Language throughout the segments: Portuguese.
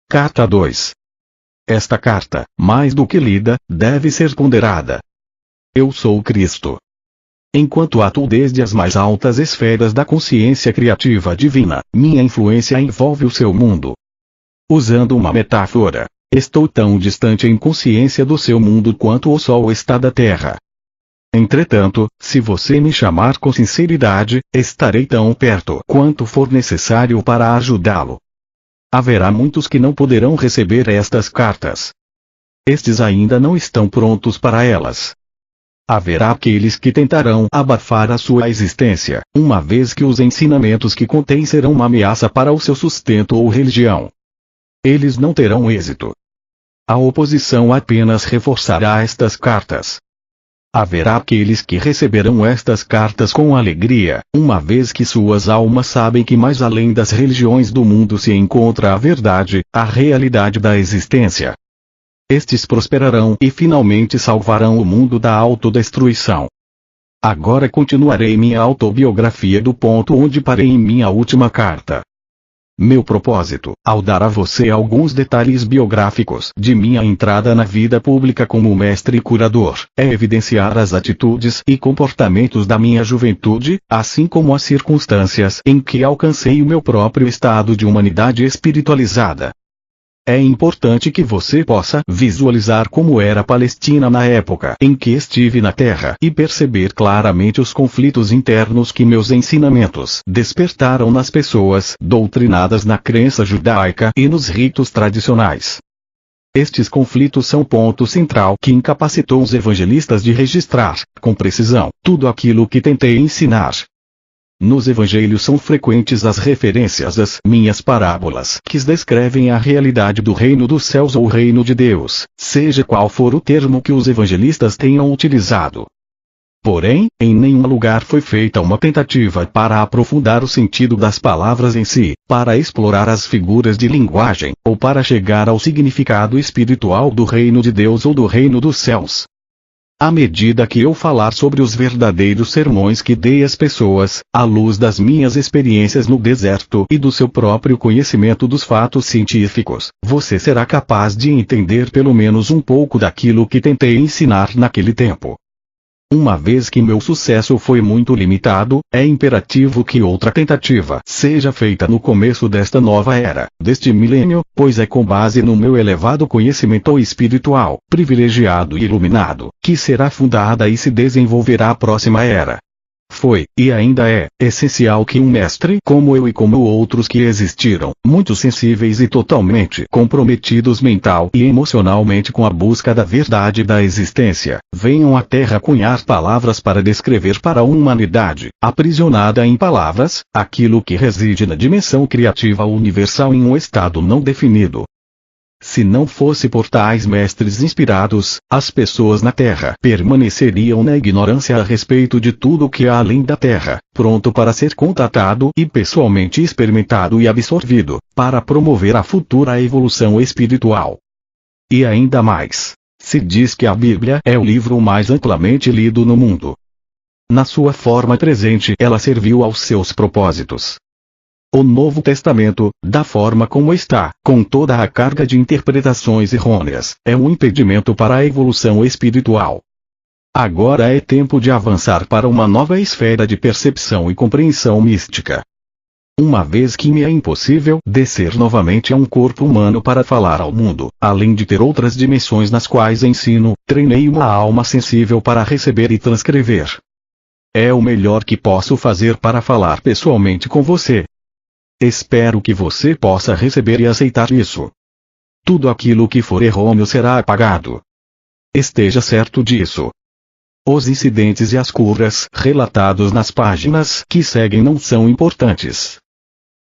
Carta 2. Esta carta, mais do que lida, deve ser ponderada. Eu sou Cristo. Enquanto atuo desde as mais altas esferas da consciência criativa divina, minha influência envolve o seu mundo. Usando uma metáfora, estou tão distante em consciência do seu mundo quanto o Sol está da Terra. Entretanto, se você me chamar com sinceridade, estarei tão perto quanto for necessário para ajudá-lo. Haverá muitos que não poderão receber estas cartas. Estes ainda não estão prontos para elas. Haverá aqueles que tentarão abafar a sua existência, uma vez que os ensinamentos que contém serão uma ameaça para o seu sustento ou religião. Eles não terão êxito. A oposição apenas reforçará estas cartas. Haverá aqueles que receberão estas cartas com alegria, uma vez que suas almas sabem que mais além das religiões do mundo se encontra a verdade, a realidade da existência. Estes prosperarão e finalmente salvarão o mundo da autodestruição. Agora continuarei minha autobiografia do ponto onde parei em minha última carta. Meu propósito, ao dar a você alguns detalhes biográficos de minha entrada na vida pública como mestre e curador, é evidenciar as atitudes e comportamentos da minha juventude, assim como as circunstâncias em que alcancei o meu próprio estado de humanidade espiritualizada. É importante que você possa visualizar como era a Palestina na época em que estive na Terra e perceber claramente os conflitos internos que meus ensinamentos despertaram nas pessoas doutrinadas na crença judaica e nos ritos tradicionais. Estes conflitos são ponto central que incapacitou os evangelistas de registrar, com precisão, tudo aquilo que tentei ensinar. Nos evangelhos são frequentes as referências às minhas parábolas que descrevem a realidade do reino dos céus ou reino de Deus, seja qual for o termo que os evangelistas tenham utilizado. Porém, em nenhum lugar foi feita uma tentativa para aprofundar o sentido das palavras em si, para explorar as figuras de linguagem, ou para chegar ao significado espiritual do reino de Deus ou do reino dos céus. À medida que eu falar sobre os verdadeiros sermões que dei às pessoas, à luz das minhas experiências no deserto e do seu próprio conhecimento dos fatos científicos, você será capaz de entender pelo menos um pouco daquilo que tentei ensinar naquele tempo. Uma vez que meu sucesso foi muito limitado, é imperativo que outra tentativa seja feita no começo desta nova era, deste milênio, pois é com base no meu elevado conhecimento espiritual, privilegiado e iluminado, que será fundada e se desenvolverá a próxima era. Foi, e ainda é, essencial que um mestre como eu e como outros que existiram, muito sensíveis e totalmente comprometidos mental e emocionalmente com a busca da verdade da existência, venham à Terra cunhar palavras para descrever para a humanidade, aprisionada em palavras, aquilo que reside na dimensão criativa universal em um estado não definido. Se não fosse por tais mestres inspirados, as pessoas na Terra permaneceriam na ignorância a respeito de tudo que há além da Terra, pronto para ser contatado e pessoalmente experimentado e absorvido, para promover a futura evolução espiritual. E ainda mais, se diz que a Bíblia é o livro mais amplamente lido no mundo. Na sua forma presente ela serviu aos seus propósitos. O Novo Testamento, da forma como está, com toda a carga de interpretações errôneas, é um impedimento para a evolução espiritual. Agora é tempo de avançar para uma nova esfera de percepção e compreensão mística. Uma vez que me é impossível descer novamente a um corpo humano para falar ao mundo, além de ter outras dimensões nas quais ensino, treinei uma alma sensível para receber e transcrever. É o melhor que posso fazer para falar pessoalmente com você. Espero que você possa receber e aceitar isso. Tudo aquilo que for errôneo será apagado. Esteja certo disso. Os incidentes e as curas relatados nas páginas que seguem não são importantes.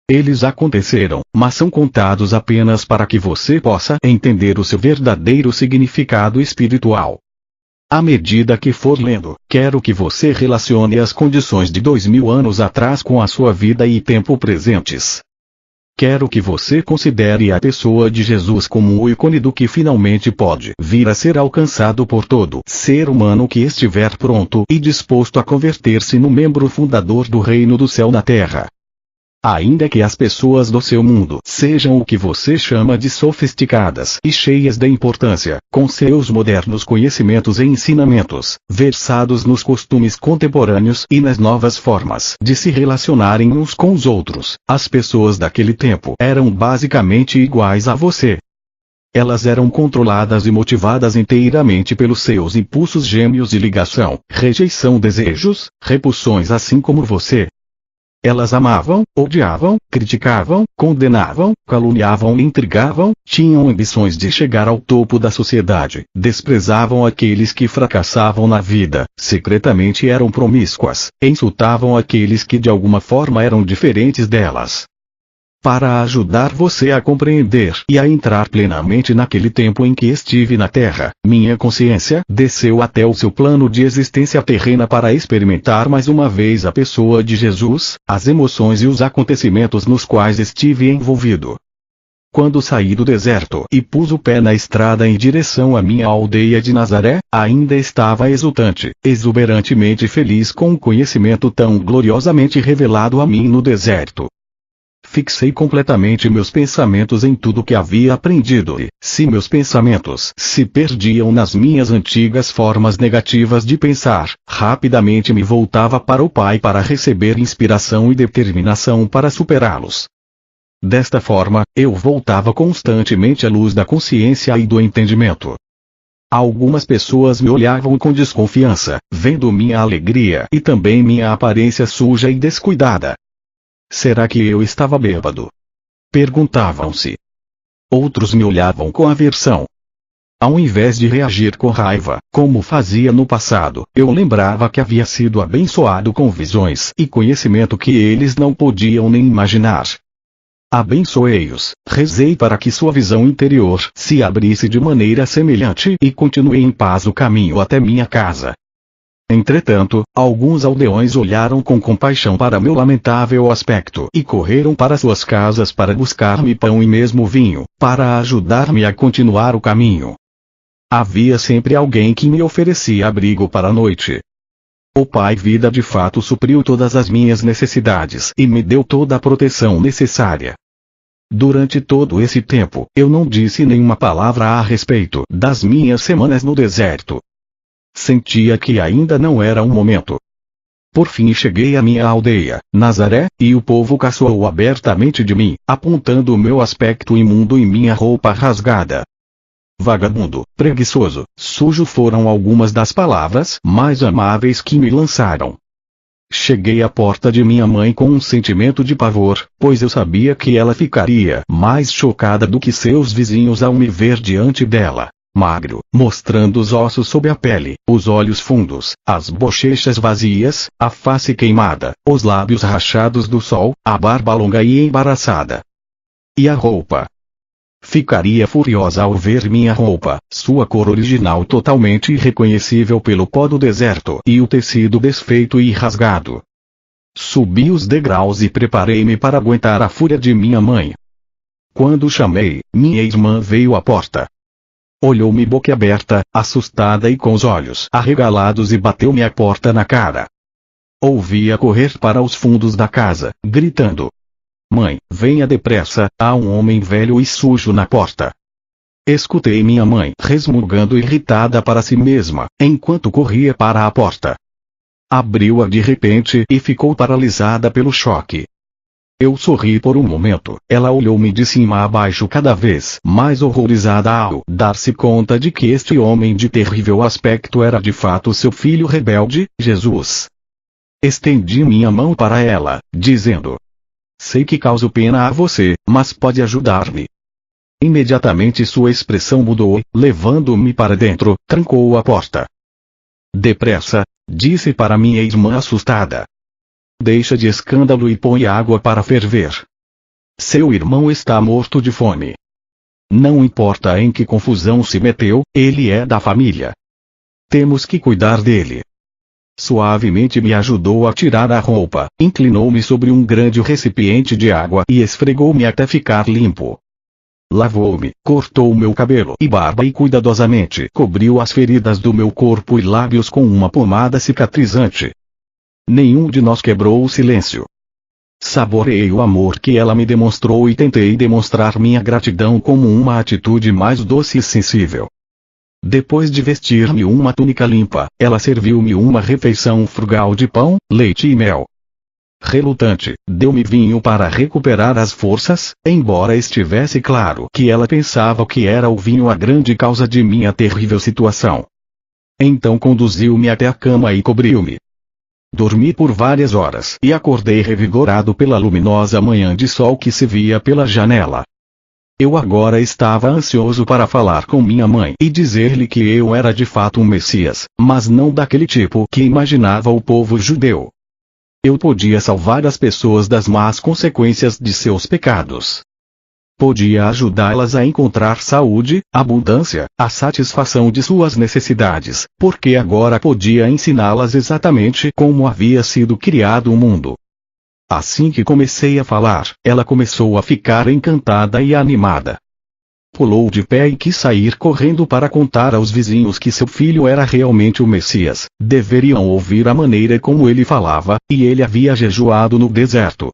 Eles aconteceram, mas são contados apenas para que você possa entender o seu verdadeiro significado espiritual. À medida que for lendo, quero que você relacione as condições de 2000 anos atrás com a sua vida e tempo presentes. Quero que você considere a pessoa de Jesus como o ícone do que finalmente pode vir a ser alcançado por todo ser humano que estiver pronto e disposto a converter-se no membro fundador do reino do céu na terra. Ainda que as pessoas do seu mundo sejam o que você chama de sofisticadas e cheias de importância, com seus modernos conhecimentos e ensinamentos, versados nos costumes contemporâneos e nas novas formas de se relacionarem uns com os outros, as pessoas daquele tempo eram basicamente iguais a você. Elas eram controladas e motivadas inteiramente pelos seus impulsos gêmeos de ligação, rejeição, desejos, repulsões, assim como você. Elas amavam, odiavam, criticavam, condenavam, caluniavam e intrigavam, tinham ambições de chegar ao topo da sociedade, desprezavam aqueles que fracassavam na vida, secretamente eram promíscuas, insultavam aqueles que de alguma forma eram diferentes delas. Para ajudar você a compreender e a entrar plenamente naquele tempo em que estive na Terra, minha consciência desceu até o seu plano de existência terrena para experimentar mais uma vez a pessoa de Jesus, as emoções e os acontecimentos nos quais estive envolvido. Quando saí do deserto e pus o pé na estrada em direção à minha aldeia de Nazaré, ainda estava exultante, exuberantemente feliz com o conhecimento tão gloriosamente revelado a mim no deserto. Fixei completamente meus pensamentos em tudo que havia aprendido e, se meus pensamentos se perdiam nas minhas antigas formas negativas de pensar, rapidamente me voltava para o Pai para receber inspiração e determinação para superá-los. Desta forma, eu voltava constantemente à luz da consciência e do entendimento. Algumas pessoas me olhavam com desconfiança, vendo minha alegria e também minha aparência suja e descuidada. Será que eu estava bêbado? Perguntavam-se. Outros me olhavam com aversão. Ao invés de reagir com raiva, como fazia no passado, eu lembrava que havia sido abençoado com visões e conhecimento que eles não podiam nem imaginar. Abençoei-os, rezei para que sua visão interior se abrisse de maneira semelhante e continuei em paz o caminho até minha casa. Entretanto, alguns aldeões olharam com compaixão para meu lamentável aspecto e correram para suas casas para buscar-me pão e mesmo vinho, para ajudar-me a continuar o caminho. Havia sempre alguém que me oferecia abrigo para a noite. O Pai Vida de fato supriu todas as minhas necessidades e me deu toda a proteção necessária. Durante todo esse tempo, eu não disse nenhuma palavra a respeito das minhas semanas no deserto. Sentia que ainda não era um momento. Por fim cheguei à minha aldeia, Nazaré, e o povo caçoou abertamente de mim, apontando o meu aspecto imundo e minha roupa rasgada. Vagabundo, preguiçoso, sujo foram algumas das palavras mais amáveis que me lançaram. Cheguei à porta de minha mãe com um sentimento de pavor, pois eu sabia que ela ficaria mais chocada do que seus vizinhos ao me ver diante dela. Magro, mostrando os ossos sob a pele, os olhos fundos, as bochechas vazias, a face queimada, os lábios rachados do sol, a barba longa e embaraçada. E a roupa? Ficaria furiosa ao ver minha roupa, sua cor original totalmente irreconhecível pelo pó do deserto e o tecido desfeito e rasgado. Subi os degraus e preparei-me para aguentar a fúria de minha mãe. Quando chamei, minha irmã veio à porta. Olhou-me boquiaberta, assustada e com os olhos arregalados e bateu-me a porta na cara. Ouvi-a correr para os fundos da casa, gritando: "Mãe, venha depressa, há um homem velho e sujo na porta." Escutei minha mãe resmungando irritada para si mesma, enquanto corria para a porta. Abriu-a de repente e ficou paralisada pelo choque. Eu sorri por um momento, ela olhou-me de cima a baixo cada vez mais horrorizada ao dar-se conta de que este homem de terrível aspecto era de fato seu filho rebelde, Jesus. Estendi minha mão para ela, dizendo: "Sei que causo pena a você, mas pode ajudar-me." Imediatamente sua expressão mudou, levando-me para dentro, trancou a porta. "Depressa", disse para minha irmã assustada. "Deixa de escândalo e põe água para ferver. Seu irmão está morto de fome. Não importa em que confusão se meteu, ele é da família. Temos que cuidar dele." Suavemente me ajudou a tirar a roupa, inclinou-me sobre um grande recipiente de água e esfregou-me até ficar limpo. Lavou-me, cortou meu cabelo e barba e cuidadosamente cobriu as feridas do meu corpo e lábios com uma pomada cicatrizante. Nenhum de nós quebrou o silêncio. Saboreei o amor que ela me demonstrou e tentei demonstrar minha gratidão como uma atitude mais doce e sensível. Depois de vestir-me uma túnica limpa, ela serviu-me uma refeição frugal de pão, leite e mel. Relutante, deu-me vinho para recuperar as forças, embora estivesse claro que ela pensava que era o vinho a grande causa de minha terrível situação. Então conduziu-me até a cama e cobriu-me. Dormi por várias horas e acordei revigorado pela luminosa manhã de sol que se via pela janela. Eu agora estava ansioso para falar com minha mãe e dizer-lhe que eu era de fato um Messias, mas não daquele tipo que imaginava o povo judeu. Eu podia salvar as pessoas das más consequências de seus pecados. Podia ajudá-las a encontrar saúde, abundância, a satisfação de suas necessidades, porque agora podia ensiná-las exatamente como havia sido criado o mundo. Assim que comecei a falar, ela começou a ficar encantada e animada. Pulou de pé e quis sair correndo para contar aos vizinhos que seu filho era realmente o Messias, deveriam ouvir a maneira como ele falava, e ele havia jejuado no deserto.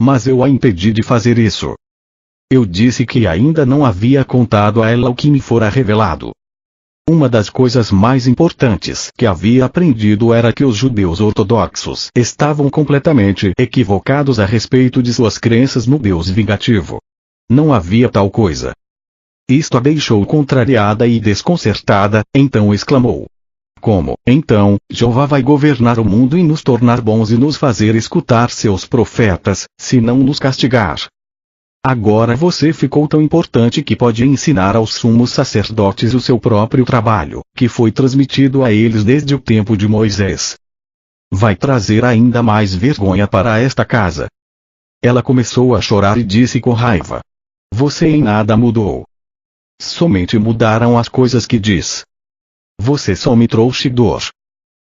Mas eu a impedi de fazer isso. Eu disse que ainda não havia contado a ela o que me fora revelado. Uma das coisas mais importantes que havia aprendido era que os judeus ortodoxos estavam completamente equivocados a respeito de suas crenças no Deus vingativo. Não havia tal coisa. Isto a deixou contrariada e desconcertada, então exclamou: como, então, Jeová vai governar o mundo e nos tornar bons e nos fazer escutar seus profetas, se não nos castigar? Agora você ficou tão importante que pode ensinar aos sumos sacerdotes o seu próprio trabalho, que foi transmitido a eles desde o tempo de Moisés. Vai trazer ainda mais vergonha para esta casa. Ela começou a chorar e disse com raiva: você em nada mudou. Somente mudaram as coisas que diz. Você só me trouxe dor.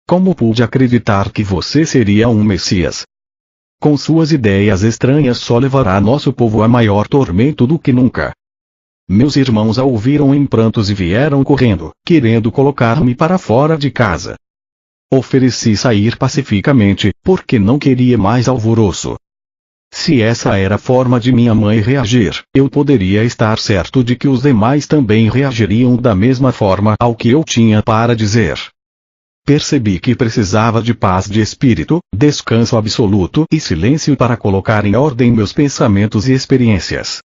Como pude acreditar que você seria um Messias? Com suas ideias estranhas só levará nosso povo a maior tormento do que nunca. Meus irmãos a ouviram em prantos e vieram correndo, querendo colocar-me para fora de casa. Ofereci sair pacificamente, porque não queria mais alvoroço. Se essa era a forma de minha mãe reagir, eu poderia estar certo de que os demais também reagiriam da mesma forma ao que eu tinha para dizer. Percebi que precisava de paz de espírito, descanso absoluto e silêncio para colocar em ordem meus pensamentos e experiências.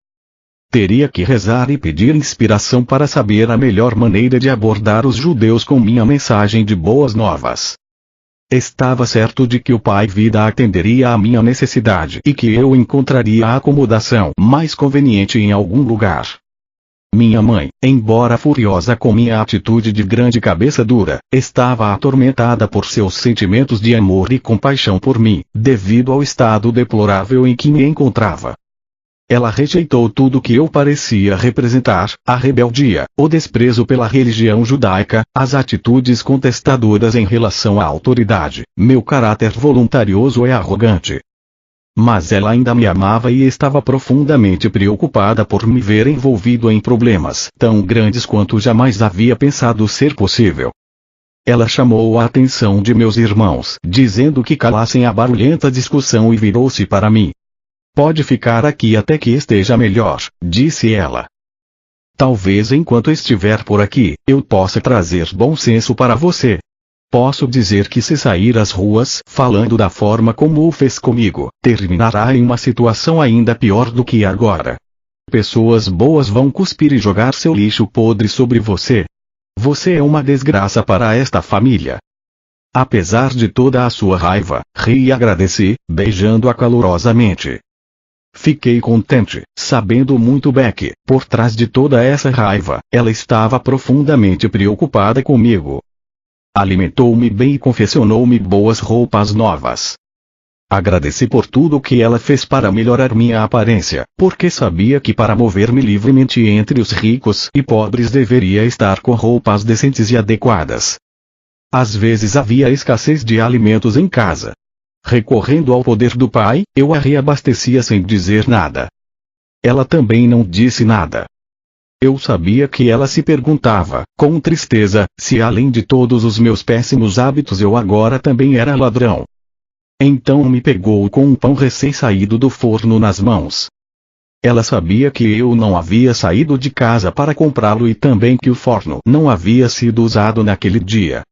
Teria que rezar e pedir inspiração para saber a melhor maneira de abordar os judeus com minha mensagem de boas novas. Estava certo de que o Pai Vida atenderia à minha necessidade e que eu encontraria a acomodação mais conveniente em algum lugar. Minha mãe, embora furiosa com minha atitude de grande cabeça dura, estava atormentada por seus sentimentos de amor e compaixão por mim, devido ao estado deplorável em que me encontrava. Ela rejeitou tudo que eu parecia representar, a rebeldia, o desprezo pela religião judaica, as atitudes contestadoras em relação à autoridade, meu caráter voluntarioso e arrogante. Mas ela ainda me amava e estava profundamente preocupada por me ver envolvido em problemas tão grandes quanto jamais havia pensado ser possível. Ela chamou a atenção de meus irmãos, dizendo que calassem a barulhenta discussão e virou-se para mim. Pode ficar aqui até que esteja melhor, disse ela. Talvez enquanto estiver por aqui, eu possa trazer bom senso para você. Posso dizer que se sair às ruas falando da forma como o fez comigo, terminará em uma situação ainda pior do que agora. Pessoas boas vão cuspir e jogar seu lixo podre sobre você. Você é uma desgraça para esta família. Apesar de toda a sua raiva, ri e agradeci, beijando-a calorosamente. Fiquei contente, sabendo muito bem que, por trás de toda essa raiva, ela estava profundamente preocupada comigo. Alimentou-me bem e confeccionou-me boas roupas novas. Agradeci por tudo o que ela fez para melhorar minha aparência, porque sabia que para mover-me livremente entre os ricos e pobres deveria estar com roupas decentes e adequadas. Às vezes havia escassez de alimentos em casa. Recorrendo ao poder do Pai, eu a reabastecia sem dizer nada. Ela também não disse nada. Eu sabia que ela se perguntava, com tristeza, se além de todos os meus péssimos hábitos eu agora também era ladrão. Então me pegou com um pão recém-saído do forno nas mãos. Ela sabia que eu não havia saído de casa para comprá-lo e também que o forno não havia sido usado naquele dia.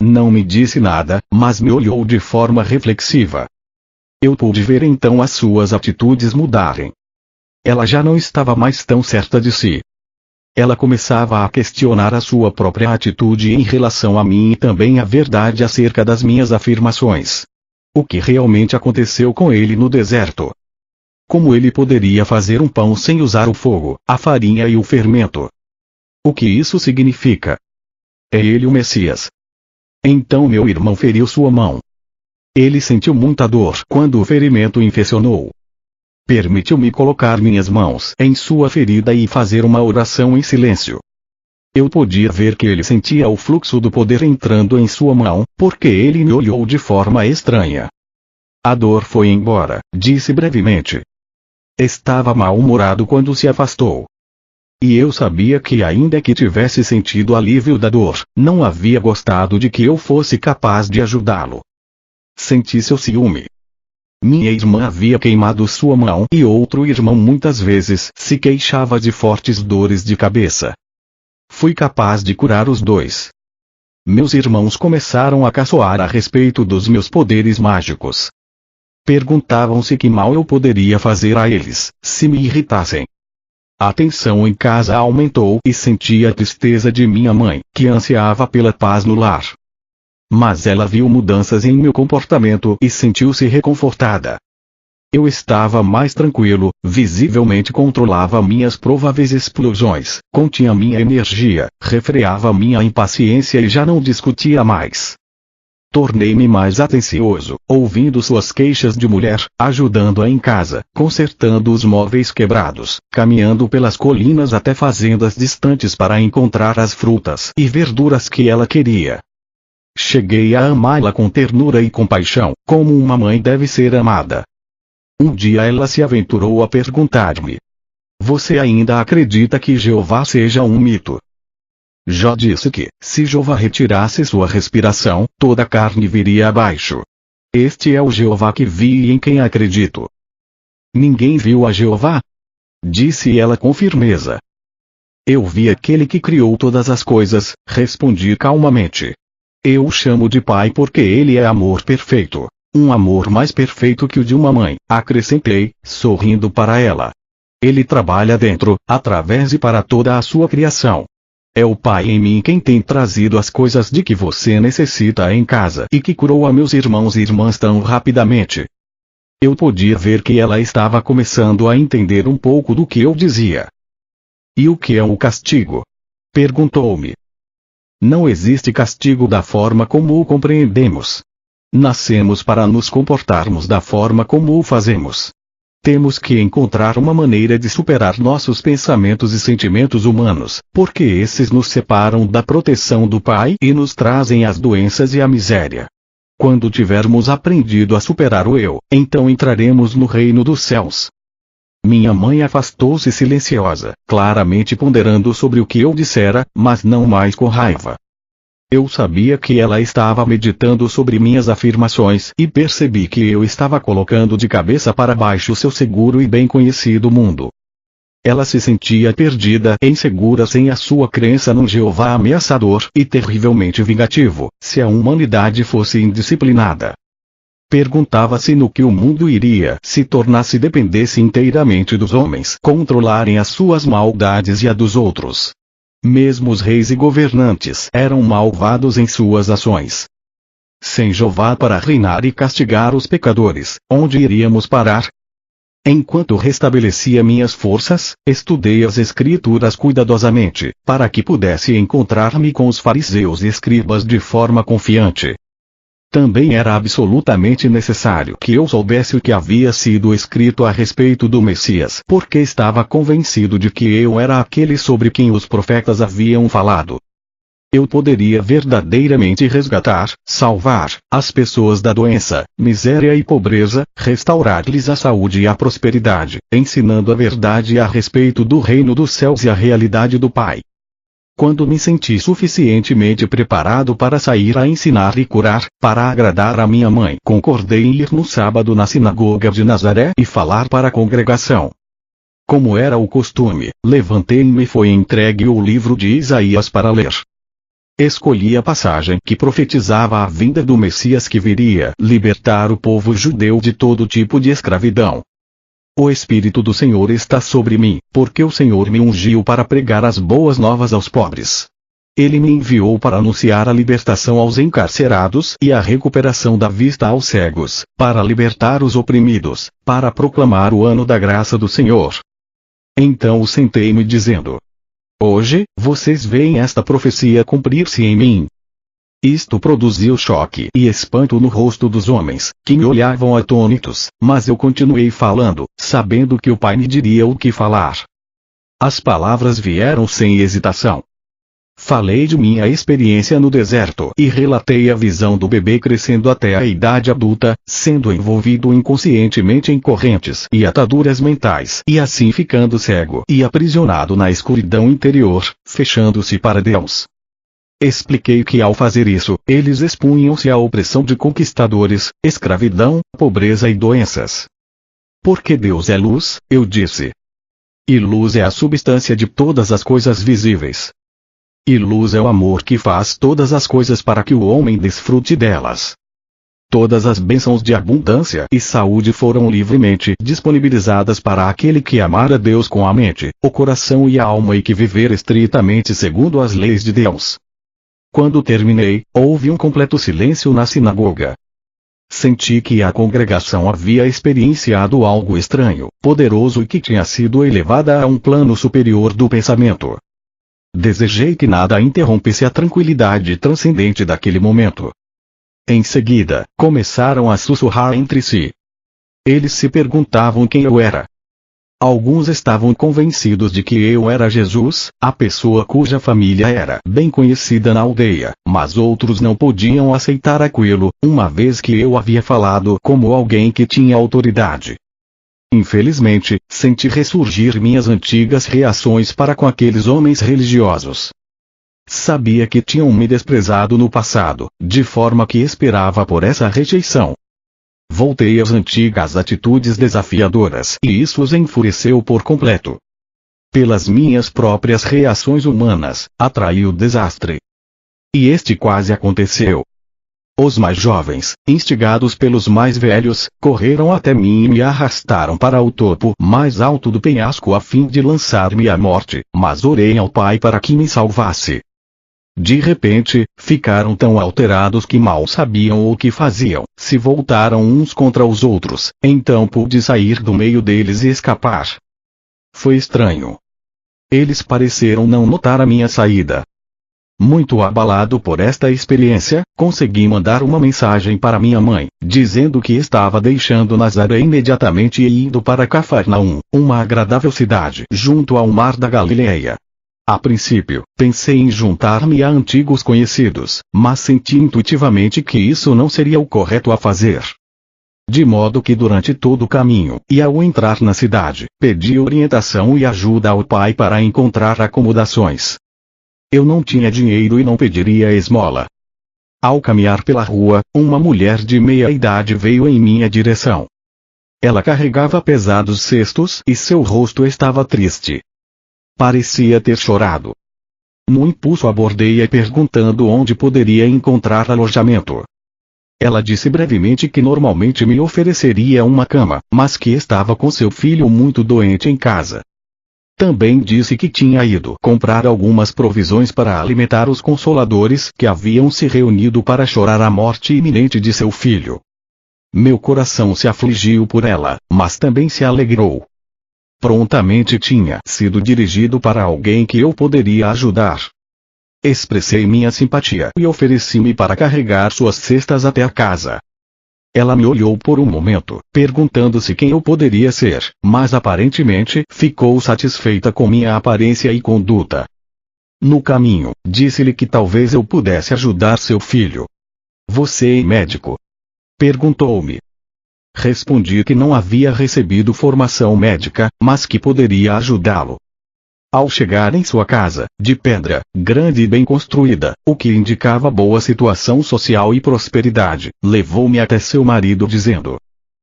Não me disse nada, mas me olhou de forma reflexiva. Eu pude ver então as suas atitudes mudarem. Ela já não estava mais tão certa de si. Ela começava a questionar a sua própria atitude em relação a mim e também a verdade acerca das minhas afirmações. O que realmente aconteceu com ele no deserto? Como ele poderia fazer um pão sem usar o fogo, a farinha e o fermento? O que isso significa? É ele o Messias. Então meu irmão feriu sua mão. Ele sentiu muita dor quando o ferimento infeccionou. Permitiu-me colocar minhas mãos em sua ferida e fazer uma oração em silêncio. Eu podia ver que ele sentia o fluxo do poder entrando em sua mão, porque ele me olhou de forma estranha. A dor foi embora, disse brevemente. Estava mal-humorado quando se afastou. E eu sabia que ainda que tivesse sentido alívio da dor, não havia gostado de que eu fosse capaz de ajudá-lo. Senti seu ciúme. Minha irmã havia queimado sua mão e outro irmão muitas vezes se queixava de fortes dores de cabeça. Fui capaz de curar os dois. Meus irmãos começaram a caçoar a respeito dos meus poderes mágicos. Perguntavam-se que mal eu poderia fazer a eles, se me irritassem. A tensão em casa aumentou e senti a tristeza de minha mãe, que ansiava pela paz no lar. Mas ela viu mudanças em meu comportamento e sentiu-se reconfortada. Eu estava mais tranquilo, visivelmente controlava minhas prováveis explosões, continha minha energia, refreava minha impaciência e já não discutia mais. Tornei-me mais atencioso, ouvindo suas queixas de mulher, ajudando-a em casa, consertando os móveis quebrados, caminhando pelas colinas até fazendas distantes para encontrar as frutas e verduras que ela queria. Cheguei a amá-la com ternura e compaixão, como uma mãe deve ser amada. Um dia ela se aventurou a perguntar-me: "Você ainda acredita que Jeová seja um mito?" Jó disse que, se Jeová retirasse sua respiração, toda a carne viria abaixo. Este é o Jeová que vi e em quem acredito. Ninguém viu a Jeová? Disse ela com firmeza. Eu vi aquele que criou todas as coisas, respondi calmamente. Eu o chamo de pai porque ele é amor perfeito. Um amor mais perfeito que o de uma mãe, acrescentei, sorrindo para ela. Ele trabalha dentro, através e para toda a sua criação. É o Pai em mim quem tem trazido as coisas de que você necessita em casa e que curou a meus irmãos e irmãs tão rapidamente. Eu podia ver que ela estava começando a entender um pouco do que eu dizia. E o que é o castigo? Perguntou-me. Não existe castigo da forma como o compreendemos. Nascemos para nos comportarmos da forma como o fazemos. Temos que encontrar uma maneira de superar nossos pensamentos e sentimentos humanos, porque esses nos separam da proteção do Pai e nos trazem as doenças e a miséria. Quando tivermos aprendido a superar o eu, então entraremos no reino dos céus. Minha mãe afastou-se silenciosa, claramente ponderando sobre o que eu dissera, mas não mais com raiva. Eu sabia que ela estava meditando sobre minhas afirmações e percebi que eu estava colocando de cabeça para baixo seu seguro e bem conhecido mundo. Ela se sentia perdida e insegura sem a sua crença num Jeová ameaçador e terrivelmente vingativo, se a humanidade fosse indisciplinada. Perguntava-se no que o mundo iria se tornasse dependesse inteiramente dos homens controlarem as suas maldades e a dos outros. Mesmo os reis e governantes eram malvados em suas ações. Sem Jeová para reinar e castigar os pecadores, onde iríamos parar? Enquanto restabelecia minhas forças, estudei as Escrituras cuidadosamente, para que pudesse encontrar-me com os fariseus e escribas de forma confiante. Também era absolutamente necessário que eu soubesse o que havia sido escrito a respeito do Messias, porque estava convencido de que eu era aquele sobre quem os profetas haviam falado. Eu poderia verdadeiramente resgatar, salvar, as pessoas da doença, miséria e pobreza, restaurar-lhes a saúde e a prosperidade, ensinando a verdade a respeito do reino dos céus e a realidade do Pai. Quando me senti suficientemente preparado para sair a ensinar e curar, para agradar a minha mãe, concordei em ir no sábado na sinagoga de Nazaré e falar para a congregação. Como era o costume, levantei-me e foi entregue o livro de Isaías para ler. Escolhi a passagem que profetizava a vinda do Messias que viria libertar o povo judeu de todo tipo de escravidão. O Espírito do Senhor está sobre mim, porque o Senhor me ungiu para pregar as boas novas aos pobres. Ele me enviou para anunciar a libertação aos encarcerados e a recuperação da vista aos cegos, para libertar os oprimidos, para proclamar o ano da graça do Senhor. Então sentei-me dizendo: hoje, vocês veem esta profecia cumprir-se em mim. Isto produziu choque e espanto no rosto dos homens, que me olhavam atônitos, mas eu continuei falando, sabendo que o Pai me diria o que falar. As palavras vieram sem hesitação. Falei de minha experiência no deserto e relatei a visão do bebê crescendo até a idade adulta, sendo envolvido inconscientemente em correntes e ataduras mentais e assim ficando cego e aprisionado na escuridão interior, fechando-se para Deus. Expliquei que ao fazer isso, eles expunham-se à opressão de conquistadores, escravidão, pobreza e doenças. Porque Deus é luz, eu disse. E luz é a substância de todas as coisas visíveis. E luz é o amor que faz todas as coisas para que o homem desfrute delas. Todas as bênçãos de abundância e saúde foram livremente disponibilizadas para aquele que amar a Deus com a mente, o coração e a alma e que viver estritamente segundo as leis de Deus. Quando terminei, houve um completo silêncio na sinagoga. Senti que a congregação havia experienciado algo estranho, poderoso e que tinha sido elevada a um plano superior do pensamento. Desejei que nada interrompesse a tranquilidade transcendente daquele momento. Em seguida, começaram a sussurrar entre si. Eles se perguntavam quem eu era. Alguns estavam convencidos de que eu era Jesus, a pessoa cuja família era bem conhecida na aldeia, mas outros não podiam aceitar aquilo, uma vez que eu havia falado como alguém que tinha autoridade. Infelizmente, senti ressurgir minhas antigas reações para com aqueles homens religiosos. Sabia que tinham me desprezado no passado, de forma que esperava por essa rejeição. Voltei às antigas atitudes desafiadoras e isso os enfureceu por completo. Pelas minhas próprias reações humanas, atraí o desastre. E este quase aconteceu. Os mais jovens, instigados pelos mais velhos, correram até mim e me arrastaram para o topo mais alto do penhasco a fim de lançar-me à morte, mas orei ao Pai para que me salvasse. De repente, ficaram tão alterados que mal sabiam o que faziam, se voltaram uns contra os outros, então pude sair do meio deles e escapar. Foi estranho. Eles pareceram não notar a minha saída. Muito abalado por esta experiência, consegui mandar uma mensagem para minha mãe, dizendo que estava deixando Nazaré imediatamente e indo para Cafarnaum, uma agradável cidade junto ao mar da Galileia. A princípio, pensei em juntar-me a antigos conhecidos, mas senti intuitivamente que isso não seria o correto a fazer. De modo que durante todo o caminho, e ao entrar na cidade, pedi orientação e ajuda ao Pai para encontrar acomodações. Eu não tinha dinheiro e não pediria esmola. Ao caminhar pela rua, uma mulher de meia idade veio em minha direção. Ela carregava pesados cestos e seu rosto estava triste. Parecia ter chorado. No impulso abordei-a perguntando onde poderia encontrar alojamento. Ela disse brevemente que normalmente me ofereceria uma cama, mas que estava com seu filho muito doente em casa. Também disse que tinha ido comprar algumas provisões para alimentar os consoladores que haviam se reunido para chorar a morte iminente de seu filho. Meu coração se afligiu por ela, mas também se alegrou. Prontamente tinha sido dirigido para alguém que eu poderia ajudar. Expressei minha simpatia e ofereci-me para carregar suas cestas até a casa. Ela me olhou por um momento, perguntando-se quem eu poderia ser, mas aparentemente ficou satisfeita com minha aparência e conduta. No caminho, disse-lhe que talvez eu pudesse ajudar seu filho. Você é médico? Perguntou-me. Respondi que não havia recebido formação médica, mas que poderia ajudá-lo. Ao chegar em sua casa, de pedra, grande e bem construída, o que indicava boa situação social e prosperidade, levou-me até seu marido dizendo: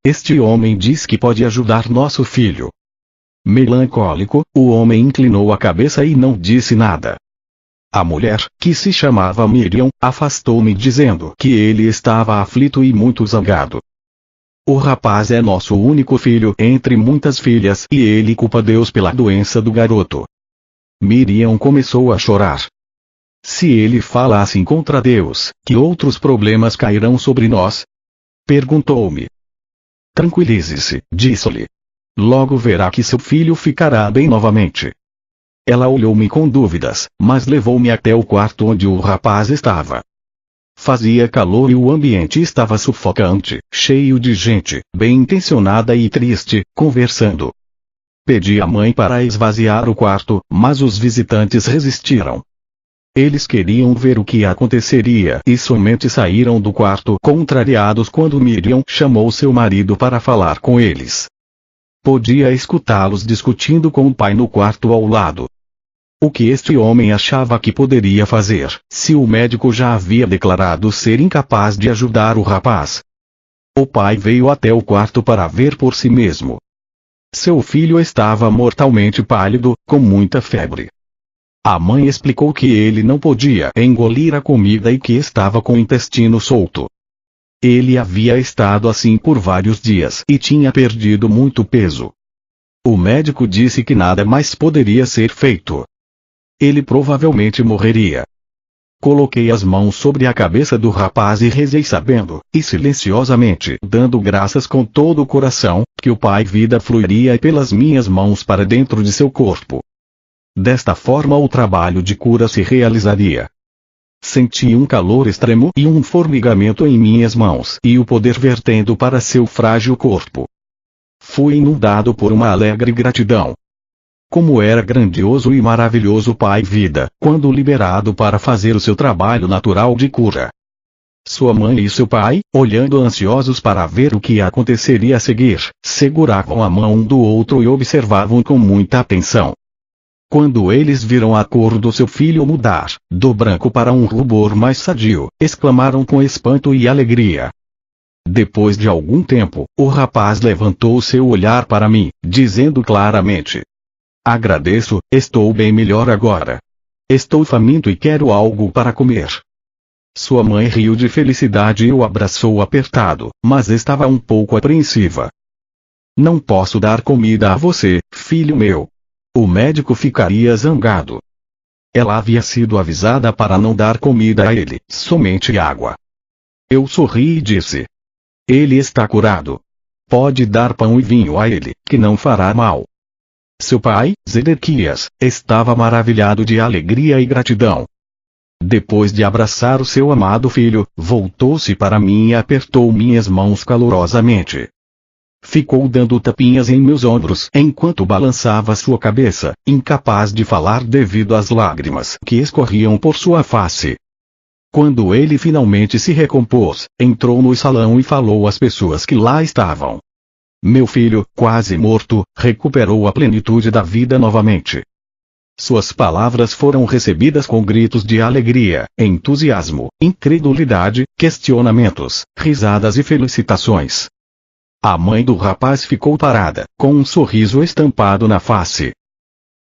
"Este homem diz que pode ajudar nosso filho." Melancólico, o homem inclinou a cabeça e não disse nada. A mulher, que se chamava Miriam, afastou-me dizendo que ele estava aflito e muito zangado. "O rapaz é nosso único filho entre muitas filhas e ele culpa Deus pela doença do garoto." Miriam começou a chorar. "Se ele falasse contra Deus, que outros problemas cairão sobre nós?" perguntou-me. "Tranquilize-se", disse-lhe. "Logo verá que seu filho ficará bem novamente." Ela olhou-me com dúvidas, mas levou-me até o quarto onde o rapaz estava. Fazia calor e o ambiente estava sufocante, cheio de gente, bem intencionada e triste, conversando. Pedi à mãe para esvaziar o quarto, mas os visitantes resistiram. Eles queriam ver o que aconteceria e somente saíram do quarto contrariados quando Miriam chamou seu marido para falar com eles. Podia escutá-los discutindo com o pai no quarto ao lado. O que este homem achava que poderia fazer, se o médico já havia declarado ser incapaz de ajudar o rapaz? O pai veio até o quarto para ver por si mesmo. Seu filho estava mortalmente pálido, com muita febre. A mãe explicou que ele não podia engolir a comida e que estava com o intestino solto. Ele havia estado assim por vários dias e tinha perdido muito peso. O médico disse que nada mais poderia ser feito. Ele provavelmente morreria. Coloquei as mãos sobre a cabeça do rapaz e rezei sabendo, e silenciosamente dando graças com todo o coração, que o Pai Vida fluiria pelas minhas mãos para dentro de seu corpo. Desta forma o trabalho de cura se realizaria. Senti um calor extremo e um formigamento em minhas mãos e o poder vertendo para seu frágil corpo. Fui inundado por uma alegre gratidão. Como era grandioso e maravilhoso o Pai Vida, quando liberado para fazer o seu trabalho natural de cura. Sua mãe e seu pai, olhando ansiosos para ver o que aconteceria a seguir, seguravam a mão um do outro e observavam com muita atenção. Quando eles viram a cor do seu filho mudar, do branco para um rubor mais sadio, exclamaram com espanto e alegria. Depois de algum tempo, o rapaz levantou seu olhar para mim, dizendo claramente: "Agradeço, estou bem melhor agora. Estou faminto e quero algo para comer." Sua mãe riu de felicidade e o abraçou apertado, mas estava um pouco apreensiva. "Não posso dar comida a você, filho meu. O médico ficaria zangado." Ela havia sido avisada para não dar comida a ele, somente água. Eu sorri e disse: "Ele está curado. Pode dar pão e vinho a ele, que não fará mal." Seu pai, Zedequias, estava maravilhado de alegria e gratidão. Depois de abraçar o seu amado filho, voltou-se para mim e apertou minhas mãos calorosamente. Ficou dando tapinhas em meus ombros enquanto balançava sua cabeça, incapaz de falar devido às lágrimas que escorriam por sua face. Quando ele finalmente se recompôs, entrou no salão e falou às pessoas que lá estavam. Meu filho, quase morto, recuperou a plenitude da vida novamente. Suas palavras foram recebidas com gritos de alegria, entusiasmo, incredulidade, questionamentos, risadas e felicitações. A mãe do rapaz ficou parada, com um sorriso estampado na face.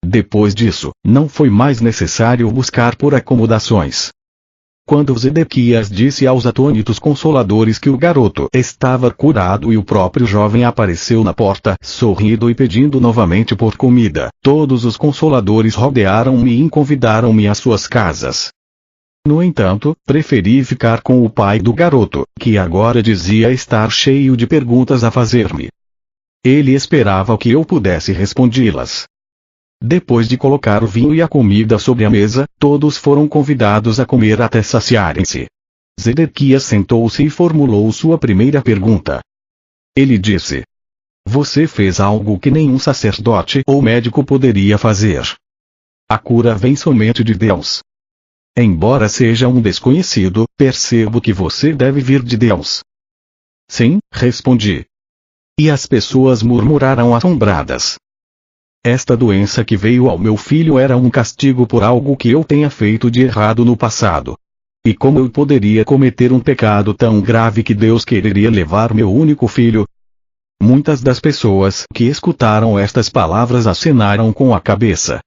Depois disso, não foi mais necessário buscar por acomodações. Quando Zedequias disse aos atônitos consoladores que o garoto estava curado e o próprio jovem apareceu na porta, sorrindo e pedindo novamente por comida, todos os consoladores rodearam-me e convidaram-me às suas casas. No entanto, preferi ficar com o pai do garoto, que agora dizia estar cheio de perguntas a fazer-me. Ele esperava que eu pudesse respondê-las. Depois de colocar o vinho e a comida sobre a mesa, todos foram convidados a comer até saciarem-se. Zedequias sentou-se e formulou sua primeira pergunta. Ele disse: "Você fez algo que nenhum sacerdote ou médico poderia fazer. A cura vem somente de Deus. Embora seja um desconhecido, percebo que você deve vir de Deus." "Sim", respondi. E as pessoas murmuraram assombradas. Esta doença que veio ao meu filho era um castigo por algo que eu tenha feito de errado no passado. E como eu poderia cometer um pecado tão grave que Deus quereria levar meu único filho? Muitas das pessoas que escutaram estas palavras acenaram com a cabeça.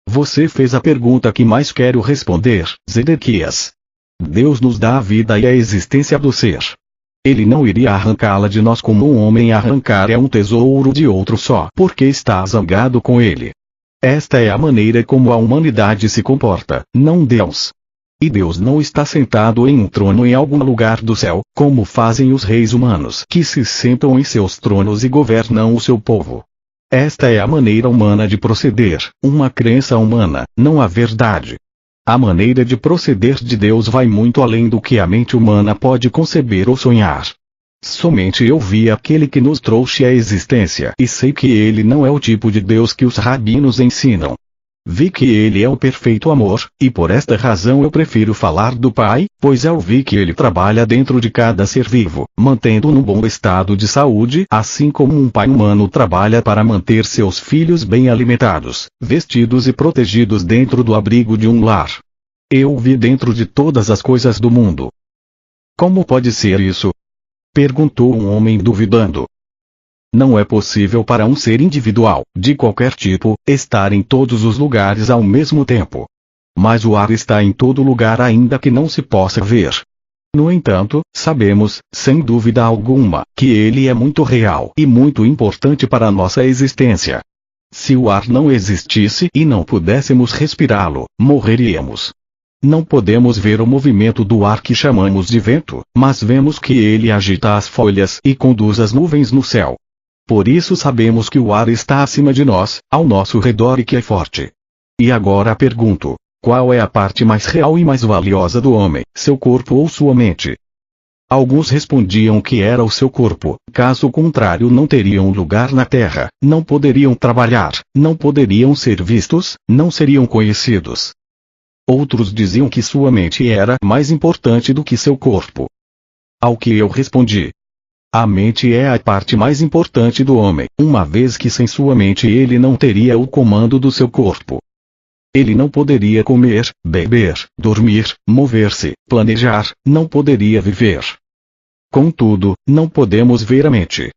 Você fez a pergunta que mais quero responder, Zedequias. Deus nos dá a vida e a existência do ser. Ele não iria arrancá-la de nós como um homem arrancar um tesouro de outro só porque está zangado com ele. Esta é a maneira como a humanidade se comporta, não Deus. E Deus não está sentado em um trono em algum lugar do céu, como fazem os reis humanos que se sentam em seus tronos e governam o seu povo. Esta é a maneira humana de proceder, uma crença humana, não a verdade. A maneira de proceder de Deus vai muito além do que a mente humana pode conceber ou sonhar. Somente eu vi aquele que nos trouxe à existência e sei que ele não é o tipo de Deus que os rabinos ensinam. Vi que ele é o perfeito amor, e por esta razão eu prefiro falar do Pai, pois eu vi que ele trabalha dentro de cada ser vivo, mantendo-o num bom estado de saúde, assim como um pai humano trabalha para manter seus filhos bem alimentados, vestidos e protegidos dentro do abrigo de um lar. Eu vi dentro de todas as coisas do mundo. Como pode ser isso? Perguntou um homem duvidando. Não é possível para um ser individual, de qualquer tipo, estar em todos os lugares ao mesmo tempo. Mas o ar está em todo lugar ainda que não se possa ver. No entanto, sabemos, sem dúvida alguma, que ele é muito real e muito importante para a nossa existência. Se o ar não existisse e não pudéssemos respirá-lo, morreríamos. Não podemos ver o movimento do ar que chamamos de vento, mas vemos que ele agita as folhas e conduz as nuvens no céu. Por isso sabemos que o ar está acima de nós, ao nosso redor e que é forte. E agora pergunto, qual é a parte mais real e mais valiosa do homem, seu corpo ou sua mente? Alguns respondiam que era o seu corpo, caso contrário não teriam lugar na terra, não poderiam trabalhar, não poderiam ser vistos, não seriam conhecidos. Outros diziam que sua mente era mais importante do que seu corpo. Ao que eu respondi: a mente é a parte mais importante do homem, uma vez que sem sua mente ele não teria o comando do seu corpo. Ele não poderia comer, beber, dormir, mover-se, planejar, não poderia viver. Contudo, não podemos ver a mente.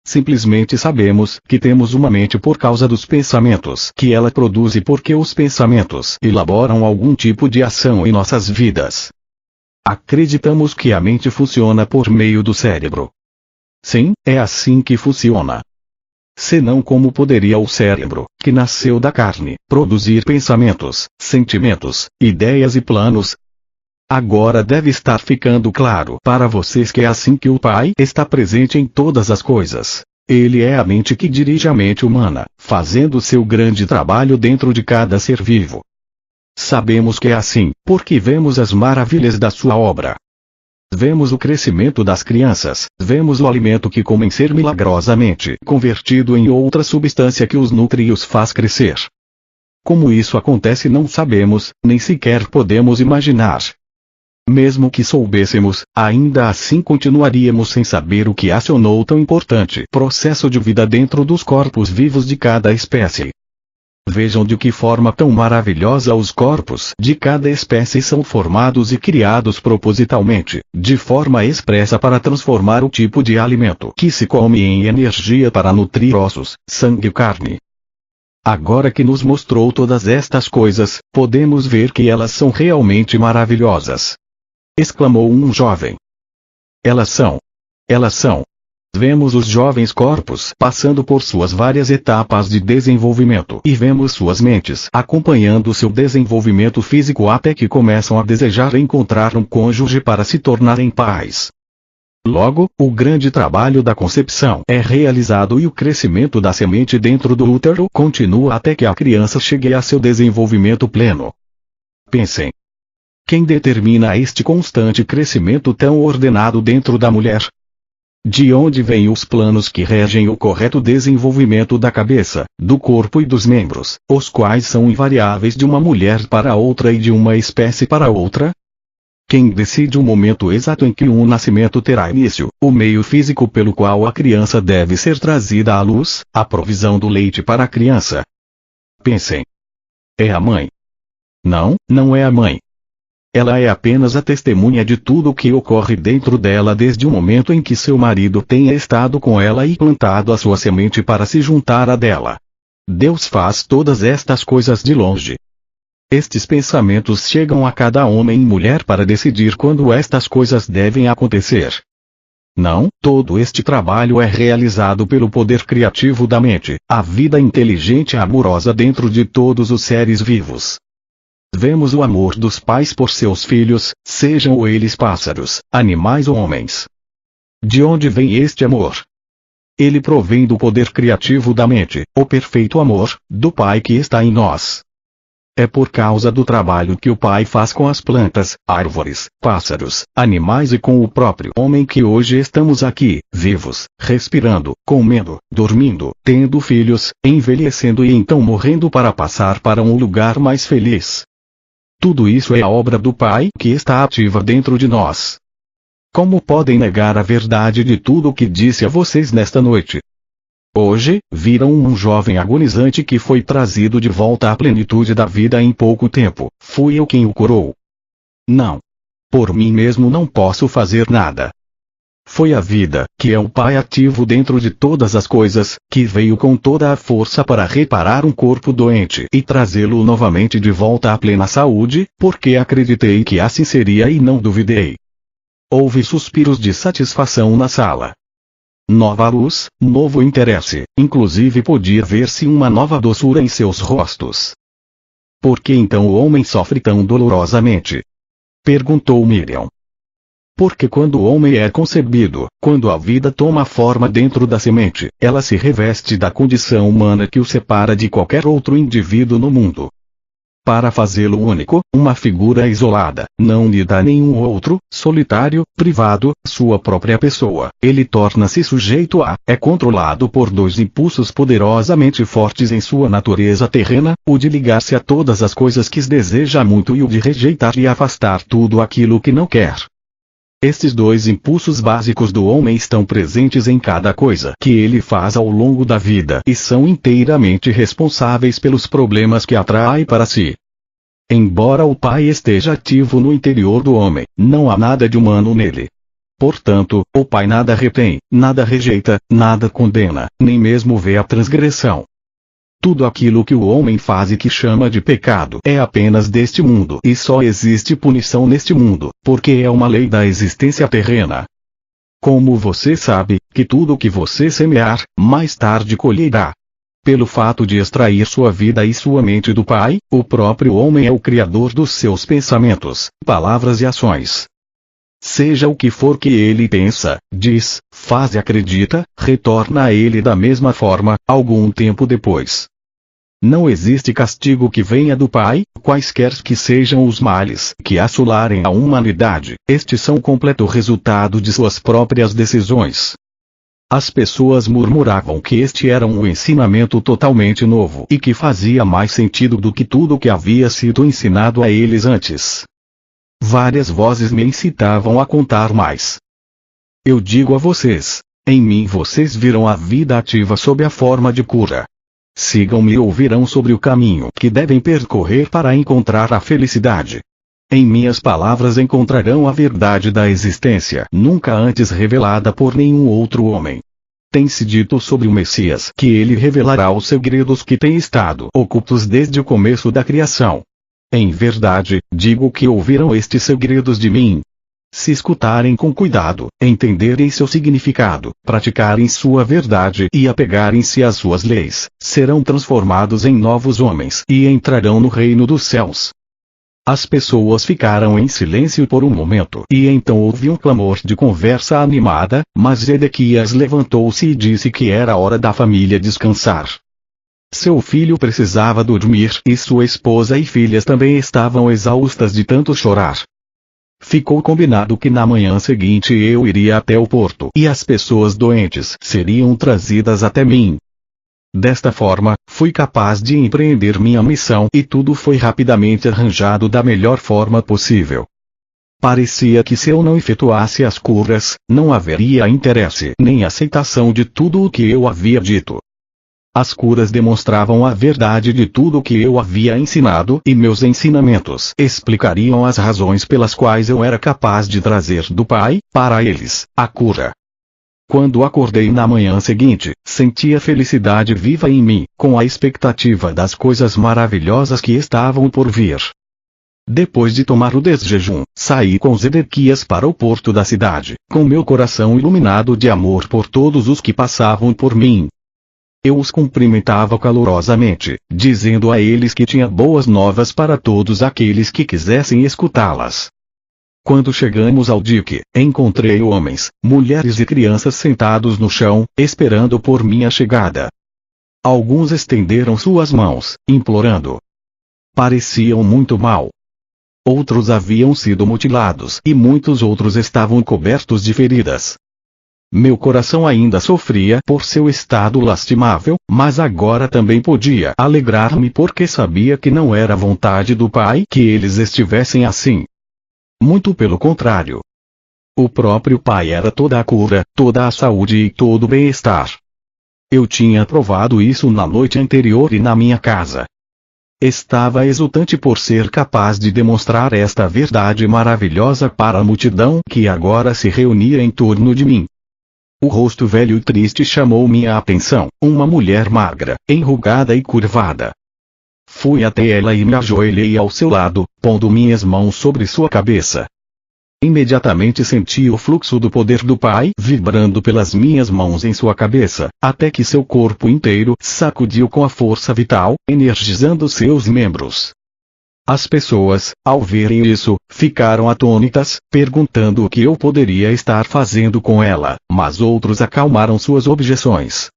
Simplesmente sabemos que temos uma mente por causa dos pensamentos que ela produz e porque os pensamentos elaboram algum tipo de ação em nossas vidas. Acreditamos que a mente funciona por meio do cérebro. Sim, é assim que funciona. Senão como poderia o cérebro, que nasceu da carne, produzir pensamentos, sentimentos, ideias e planos? Agora deve estar ficando claro para vocês que é assim que o Pai está presente em todas as coisas. Ele é a mente que dirige a mente humana, fazendo seu grande trabalho dentro de cada ser vivo. Sabemos que é assim, porque vemos as maravilhas da sua obra. Vemos o crescimento das crianças, vemos o alimento que comem ser milagrosamente convertido em outra substância que os nutre e os faz crescer. Como isso acontece não sabemos, nem sequer podemos imaginar. Mesmo que soubêssemos, ainda assim continuaríamos sem saber o que acionou tão importante processo de vida dentro dos corpos vivos de cada espécie. Vejam de que forma tão maravilhosa os corpos de cada espécie são formados e criados propositalmente, de forma expressa para transformar o tipo de alimento que se come em energia para nutrir ossos, sangue e carne. Agora que nos mostrou todas estas coisas, podemos ver que elas são realmente maravilhosas. Exclamou um jovem. Elas são. Vemos os jovens corpos passando por suas várias etapas de desenvolvimento e vemos suas mentes acompanhando seu desenvolvimento físico até que começam a desejar encontrar um cônjuge para se tornarem pais. Logo, o grande trabalho da concepção é realizado e o crescimento da semente dentro do útero continua até que a criança chegue a seu desenvolvimento pleno. Pensem. Quem determina este constante crescimento tão ordenado dentro da mulher? De onde vêm os planos que regem o correto desenvolvimento da cabeça, do corpo e dos membros, os quais são invariáveis de uma mulher para outra e de uma espécie para outra? Quem decide o momento exato em que um nascimento terá início, o meio físico pelo qual a criança deve ser trazida à luz, a provisão do leite para a criança? Pensem. É a mãe. Não, não é a mãe. Ela é apenas a testemunha de tudo o que ocorre dentro dela desde o momento em que seu marido tenha estado com ela e plantado a sua semente para se juntar à dela. Deus faz todas estas coisas de longe. Estes pensamentos chegam a cada homem e mulher para decidir quando estas coisas devem acontecer. Não, todo este trabalho é realizado pelo poder criativo da mente, a vida inteligente e amorosa dentro de todos os seres vivos. Vemos o amor dos pais por seus filhos, sejam eles pássaros, animais ou homens. De onde vem este amor? Ele provém do poder criativo da mente, o perfeito amor, do Pai que está em nós. É por causa do trabalho que o Pai faz com as plantas, árvores, pássaros, animais e com o próprio homem que hoje estamos aqui, vivos, respirando, comendo, dormindo, tendo filhos, envelhecendo e então morrendo para passar para um lugar mais feliz. Tudo isso é a obra do Pai que está ativa dentro de nós. Como podem negar a verdade de tudo o que disse a vocês nesta noite? Hoje, viram um jovem agonizante que foi trazido de volta à plenitude da vida em pouco tempo. Fui eu quem o curou. Não. Por mim mesmo não posso fazer nada. Foi a vida, que é o Pai ativo dentro de todas as coisas, que veio com toda a força para reparar um corpo doente e trazê-lo novamente de volta à plena saúde, porque acreditei que assim seria e não duvidei. Houve suspiros de satisfação na sala. Nova luz, novo interesse, inclusive podia ver-se uma nova doçura em seus rostos. Por que então o homem sofre tão dolorosamente? Perguntou Miriam. Porque quando o homem é concebido, quando a vida toma forma dentro da semente, ela se reveste da condição humana que o separa de qualquer outro indivíduo no mundo. Para fazê-lo único, uma figura isolada, não lhe dá nenhum outro, solitário, privado, sua própria pessoa, ele torna-se sujeito a, é controlado por dois impulsos poderosamente fortes em sua natureza terrena, o de ligar-se a todas as coisas que deseja muito e o de rejeitar e afastar tudo aquilo que não quer. Estes dois impulsos básicos do homem estão presentes em cada coisa que ele faz ao longo da vida e são inteiramente responsáveis pelos problemas que atrai para si. Embora o Pai esteja ativo no interior do homem, não há nada de humano nele. Portanto, o Pai nada retém, nada rejeita, nada condena, nem mesmo vê a transgressão. Tudo aquilo que o homem faz e que chama de pecado é apenas deste mundo e só existe punição neste mundo, porque é uma lei da existência terrena. Como você sabe, que tudo o que você semear, mais tarde colherá. Pelo fato de extrair sua vida e sua mente do Pai, o próprio homem é o criador dos seus pensamentos, palavras e ações. Seja o que for que ele pensa, diz, faz e acredita, retorna a ele da mesma forma, algum tempo depois. Não existe castigo que venha do Pai, quaisquer que sejam os males que assolarem a humanidade, estes são o completo resultado de suas próprias decisões. As pessoas murmuravam que este era um ensinamento totalmente novo e que fazia mais sentido do que tudo que havia sido ensinado a eles antes. Várias vozes me incitavam a contar mais. Eu digo a vocês, em mim vocês viram a vida ativa sob a forma de cura. Sigam-me e ouvirão sobre o caminho que devem percorrer para encontrar a felicidade. Em minhas palavras encontrarão a verdade da existência, nunca antes revelada por nenhum outro homem. Tem-se dito sobre o Messias que ele revelará os segredos que têm estado ocultos desde o começo da criação. Em verdade, digo que ouvirão estes segredos de mim. Se escutarem com cuidado, entenderem seu significado, praticarem sua verdade e apegarem-se às suas leis, serão transformados em novos homens e entrarão no reino dos céus. As pessoas ficaram em silêncio por um momento e então houve um clamor de conversa animada, mas Zedequias levantou-se e disse que era hora da família descansar. Seu filho precisava dormir e sua esposa e filhas também estavam exaustas de tanto chorar. Ficou combinado que na manhã seguinte eu iria até o porto e as pessoas doentes seriam trazidas até mim. Desta forma, fui capaz de empreender minha missão e tudo foi rapidamente arranjado da melhor forma possível. Parecia que se eu não efetuasse as curas, não haveria interesse nem aceitação de tudo o que eu havia dito. As curas demonstravam a verdade de tudo o que eu havia ensinado e meus ensinamentos explicariam as razões pelas quais eu era capaz de trazer do Pai, para eles, a cura. Quando acordei na manhã seguinte, sentia felicidade viva em mim, com a expectativa das coisas maravilhosas que estavam por vir. Depois de tomar o desjejum, saí com Zedequias para o porto da cidade, com meu coração iluminado de amor por todos os que passavam por mim. Eu os cumprimentava calorosamente, dizendo a eles que tinha boas novas para todos aqueles que quisessem escutá-las. Quando chegamos ao dique, encontrei homens, mulheres e crianças sentados no chão, esperando por minha chegada. Alguns estenderam suas mãos, implorando. Pareciam muito mal. Outros haviam sido mutilados e muitos outros estavam cobertos de feridas. Meu coração ainda sofria por seu estado lastimável, mas agora também podia alegrar-me porque sabia que não era vontade do Pai que eles estivessem assim. Muito pelo contrário. O próprio Pai era toda a cura, toda a saúde e todo o bem-estar. Eu tinha provado isso na noite anterior e na minha casa. Estava exultante por ser capaz de demonstrar esta verdade maravilhosa para a multidão que agora se reunia em torno de mim. O rosto velho e triste chamou minha atenção, uma mulher magra, enrugada e curvada. Fui até ela e me ajoelhei ao seu lado, pondo minhas mãos sobre sua cabeça. Imediatamente senti o fluxo do poder do Pai vibrando pelas minhas mãos em sua cabeça, até que seu corpo inteiro sacudiu com a força vital, energizando seus membros. As pessoas, ao verem isso, ficaram atônitas, perguntando o que eu poderia estar fazendo com ela, mas outros acalmaram suas objeções.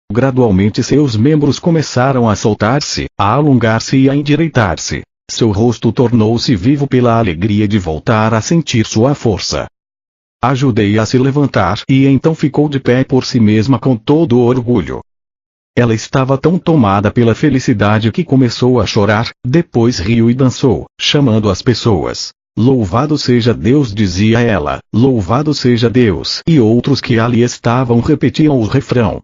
Gradualmente seus membros começaram a soltar-se, a alongar-se e a endireitar-se. Seu rosto tornou-se vivo pela alegria de voltar a sentir sua força. Ajudei a se levantar e então ficou de pé por si mesma com todo o orgulho. Ela estava tão tomada pela felicidade que começou a chorar, depois riu e dançou, chamando as pessoas. Louvado seja Deus, dizia ela, louvado seja Deus. E outros que ali estavam repetiam o refrão.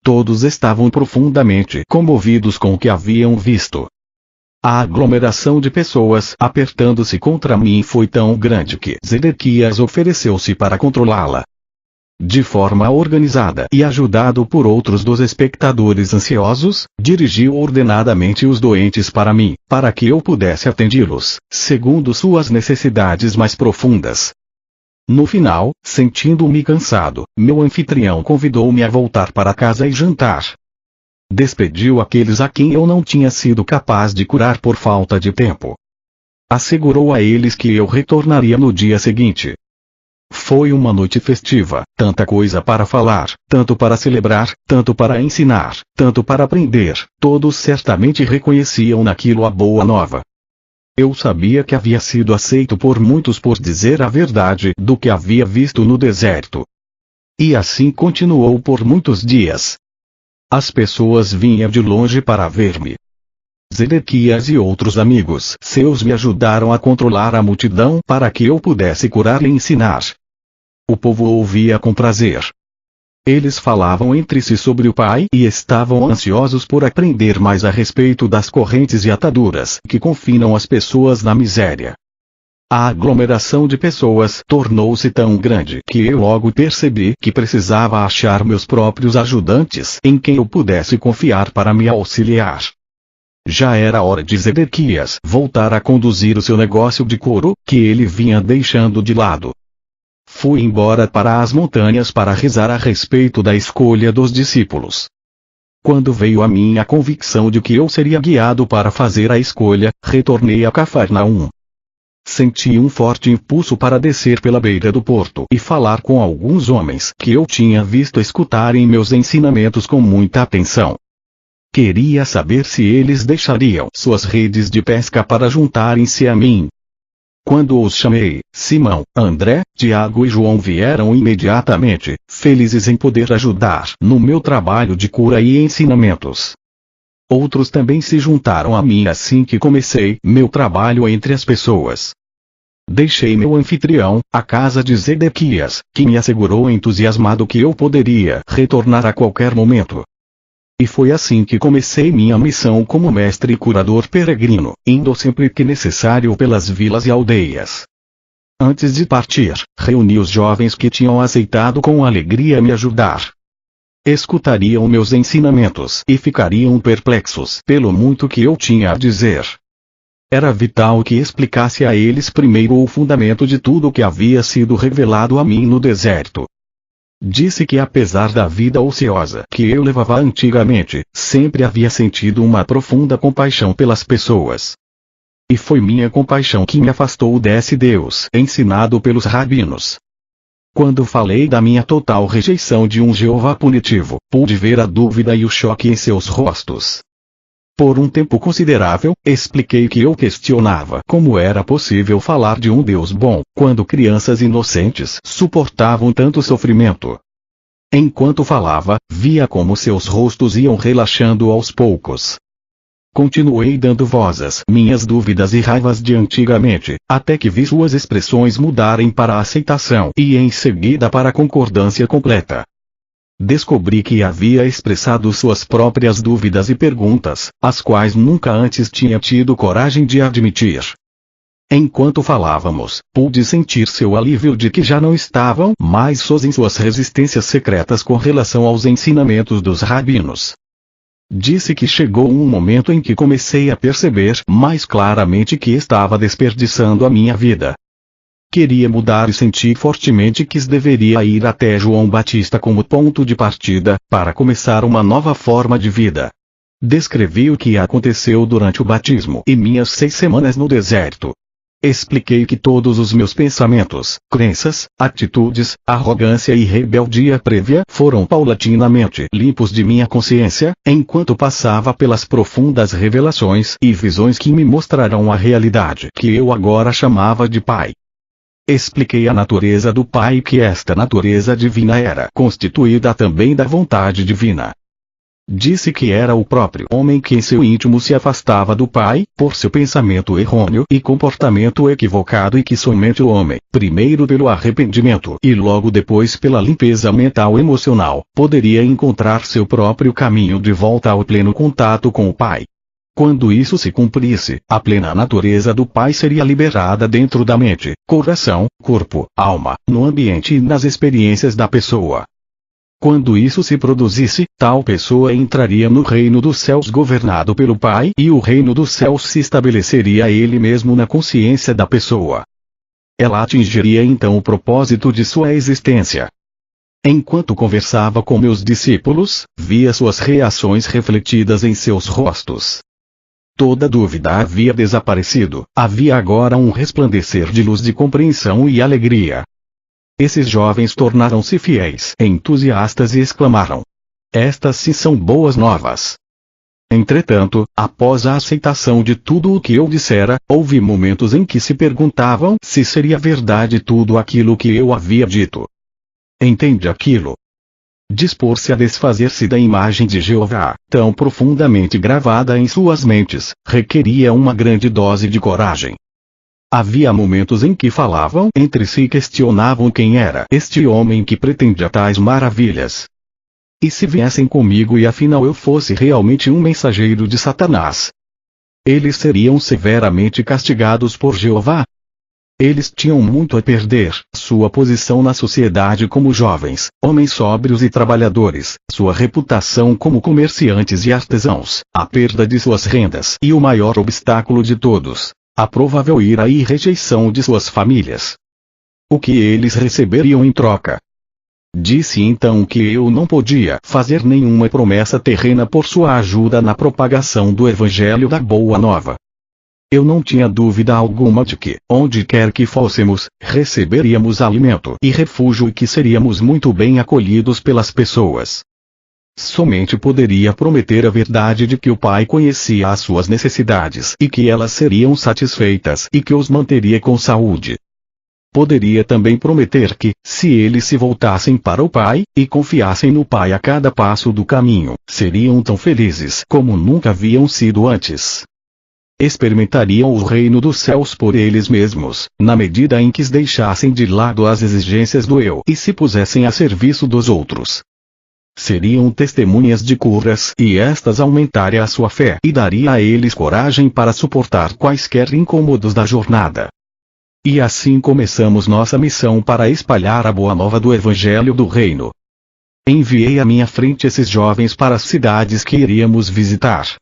Todos estavam profundamente comovidos com o que haviam visto. A aglomeração de pessoas apertando-se contra mim foi tão grande que Zedequias ofereceu-se para controlá-la. De forma organizada e ajudado por outros dos espectadores ansiosos, dirigiu ordenadamente os doentes para mim, para que eu pudesse atendê-los, segundo suas necessidades mais profundas. No final, sentindo-me cansado, meu anfitrião convidou-me a voltar para casa e jantar. Despediu aqueles a quem eu não tinha sido capaz de curar por falta de tempo. Assegurou a eles que eu retornaria no dia seguinte. Foi uma noite festiva, tanta coisa para falar, tanto para celebrar, tanto para ensinar, tanto para aprender, todos certamente reconheciam naquilo a boa nova. Eu sabia que havia sido aceito por muitos por dizer a verdade do que havia visto no deserto. E assim continuou por muitos dias. As pessoas vinham de longe para ver-me. Zedequias e outros amigos seus me ajudaram a controlar a multidão para que eu pudesse curar e ensinar. O povo ouvia com prazer. Eles falavam entre si sobre o Pai e estavam ansiosos por aprender mais a respeito das correntes e ataduras que confinam as pessoas na miséria. A aglomeração de pessoas tornou-se tão grande que eu logo percebi que precisava achar meus próprios ajudantes em quem eu pudesse confiar para me auxiliar. Já era hora de Zedequias voltar a conduzir o seu negócio de couro, que ele vinha deixando de lado. Fui embora para as montanhas para rezar a respeito da escolha dos discípulos. Quando veio a mim a convicção de que eu seria guiado para fazer a escolha, retornei a Cafarnaum. Senti um forte impulso para descer pela beira do porto e falar com alguns homens que eu tinha visto escutarem meus ensinamentos com muita atenção. Queria saber se eles deixariam suas redes de pesca para juntarem-se a mim. Quando os chamei, Simão, André, Tiago e João vieram imediatamente, felizes em poder ajudar no meu trabalho de cura e ensinamentos. Outros também se juntaram a mim assim que comecei meu trabalho entre as pessoas. Deixei meu anfitrião, a casa de Zedequias, que me assegurou entusiasmado que eu poderia retornar a qualquer momento. E foi assim que comecei minha missão como mestre e curador peregrino, indo sempre que necessário pelas vilas e aldeias. Antes de partir, reuni os jovens que tinham aceitado com alegria me ajudar. Escutariam meus ensinamentos e ficariam perplexos pelo muito que eu tinha a dizer. Era vital que explicasse a eles primeiro o fundamento de tudo o que havia sido revelado a mim no deserto. Disse que apesar da vida ociosa que eu levava antigamente, sempre havia sentido uma profunda compaixão pelas pessoas. E foi minha compaixão que me afastou desse Deus ensinado pelos rabinos. Quando falei da minha total rejeição de um Jeová punitivo, pude ver a dúvida e o choque em seus rostos. Por um tempo considerável, expliquei que eu questionava como era possível falar de um Deus bom, quando crianças inocentes suportavam tanto sofrimento. Enquanto falava, via como seus rostos iam relaxando aos poucos. Continuei dando voz às minhas dúvidas e raivas de antigamente, até que vi suas expressões mudarem para a aceitação e em seguida para a concordância completa. Descobri que havia expressado suas próprias dúvidas e perguntas, as quais nunca antes tinha tido coragem de admitir. Enquanto falávamos, pude sentir seu alívio de que já não estavam mais sós em suas resistências secretas com relação aos ensinamentos dos rabinos. Disse que chegou um momento em que comecei a perceber mais claramente que estava desperdiçando a minha vida. Queria mudar e senti fortemente que deveria ir até João Batista como ponto de partida, para começar uma nova forma de vida. Descrevi o que aconteceu durante o batismo e minhas 6 semanas no deserto. Expliquei que todos os meus pensamentos, crenças, atitudes, arrogância e rebeldia prévia foram paulatinamente limpos de minha consciência, enquanto passava pelas profundas revelações e visões que me mostraram a realidade que eu agora chamava de Pai. Expliquei a natureza do Pai e que esta natureza divina era constituída também da vontade divina. Disse que era o próprio homem que em seu íntimo se afastava do Pai, por seu pensamento errôneo e comportamento equivocado e que somente o homem, primeiro pelo arrependimento e logo depois pela limpeza mental e emocional, poderia encontrar seu próprio caminho de volta ao pleno contato com o Pai. Quando isso se cumprisse, a plena natureza do Pai seria liberada dentro da mente, coração, corpo, alma, no ambiente e nas experiências da pessoa. Quando isso se produzisse, tal pessoa entraria no reino dos céus governado pelo Pai e o reino dos céus se estabeleceria ele mesmo na consciência da pessoa. Ela atingiria então o propósito de sua existência. Enquanto conversava com meus discípulos, via suas reações refletidas em seus rostos. Toda dúvida havia desaparecido, havia agora um resplandecer de luz de compreensão e alegria. Esses jovens tornaram-se fiéis, entusiastas e exclamaram: "Estas sim são boas novas." Entretanto, após a aceitação de tudo o que eu dissera, houve momentos em que se perguntavam se seria verdade tudo aquilo que eu havia dito. Entende aquilo? Dispor-se a desfazer-se da imagem de Jeová, tão profundamente gravada em suas mentes, requeria uma grande dose de coragem. Havia momentos em que falavam entre si e questionavam quem era este homem que pretendia tais maravilhas. E se viessem comigo e afinal eu fosse realmente um mensageiro de Satanás? Eles seriam severamente castigados por Jeová? Eles tinham muito a perder, sua posição na sociedade como jovens, homens sóbrios e trabalhadores, sua reputação como comerciantes e artesãos, a perda de suas rendas e o maior obstáculo de todos, a provável ira e rejeição de suas famílias. O que eles receberiam em troca? Disse então que eu não podia fazer nenhuma promessa terrena por sua ajuda na propagação do Evangelho da Boa Nova. Eu não tinha dúvida alguma de que, onde quer que fôssemos, receberíamos alimento e refúgio e que seríamos muito bem acolhidos pelas pessoas. Somente poderia prometer a verdade de que o Pai conhecia as suas necessidades e que elas seriam satisfeitas e que os manteria com saúde. Poderia também prometer que, se eles se voltassem para o Pai, e confiassem no Pai a cada passo do caminho, seriam tão felizes como nunca haviam sido antes. Experimentariam o reino dos céus por eles mesmos, na medida em que deixassem de lado as exigências do eu e se pusessem a serviço dos outros. Seriam testemunhas de curas e estas aumentaria a sua fé e daria a eles coragem para suportar quaisquer incômodos da jornada. E assim começamos nossa missão para espalhar a boa nova do Evangelho do Reino. Enviei à minha frente esses jovens para as cidades que iríamos visitar.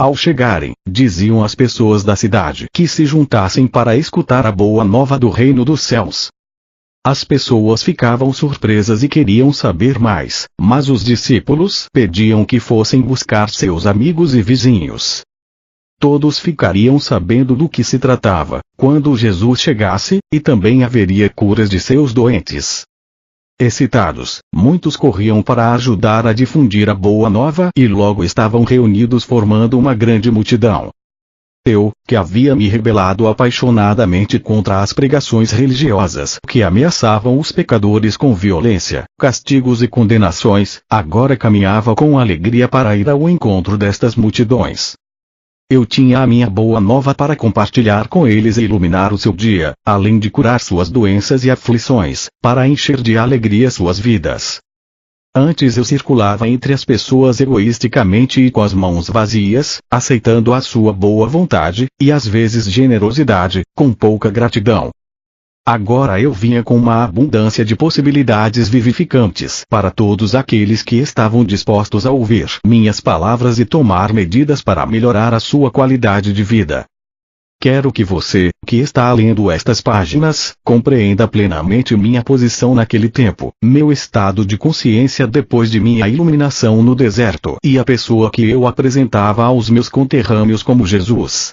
Ao chegarem, diziam às pessoas da cidade que se juntassem para escutar a boa nova do Reino dos Céus. As pessoas ficavam surpresas e queriam saber mais, mas os discípulos pediam que fossem buscar seus amigos e vizinhos. Todos ficariam sabendo do que se tratava, quando Jesus chegasse, e também haveria curas de seus doentes. Excitados, muitos corriam para ajudar a difundir a boa nova e logo estavam reunidos formando uma grande multidão. Eu, que havia me rebelado apaixonadamente contra as pregações religiosas que ameaçavam os pecadores com violência, castigos e condenações, agora caminhava com alegria para ir ao encontro destas multidões. Eu tinha a minha boa nova para compartilhar com eles e iluminar o seu dia, além de curar suas doenças e aflições, para encher de alegria suas vidas. Antes eu circulava entre as pessoas egoisticamente e com as mãos vazias, aceitando a sua boa vontade, e às vezes generosidade, com pouca gratidão. Agora eu vinha com uma abundância de possibilidades vivificantes para todos aqueles que estavam dispostos a ouvir minhas palavras e tomar medidas para melhorar a sua qualidade de vida. Quero que você, que está lendo estas páginas, compreenda plenamente minha posição naquele tempo, meu estado de consciência depois de minha iluminação no deserto e a pessoa que eu apresentava aos meus conterrâneos como Jesus.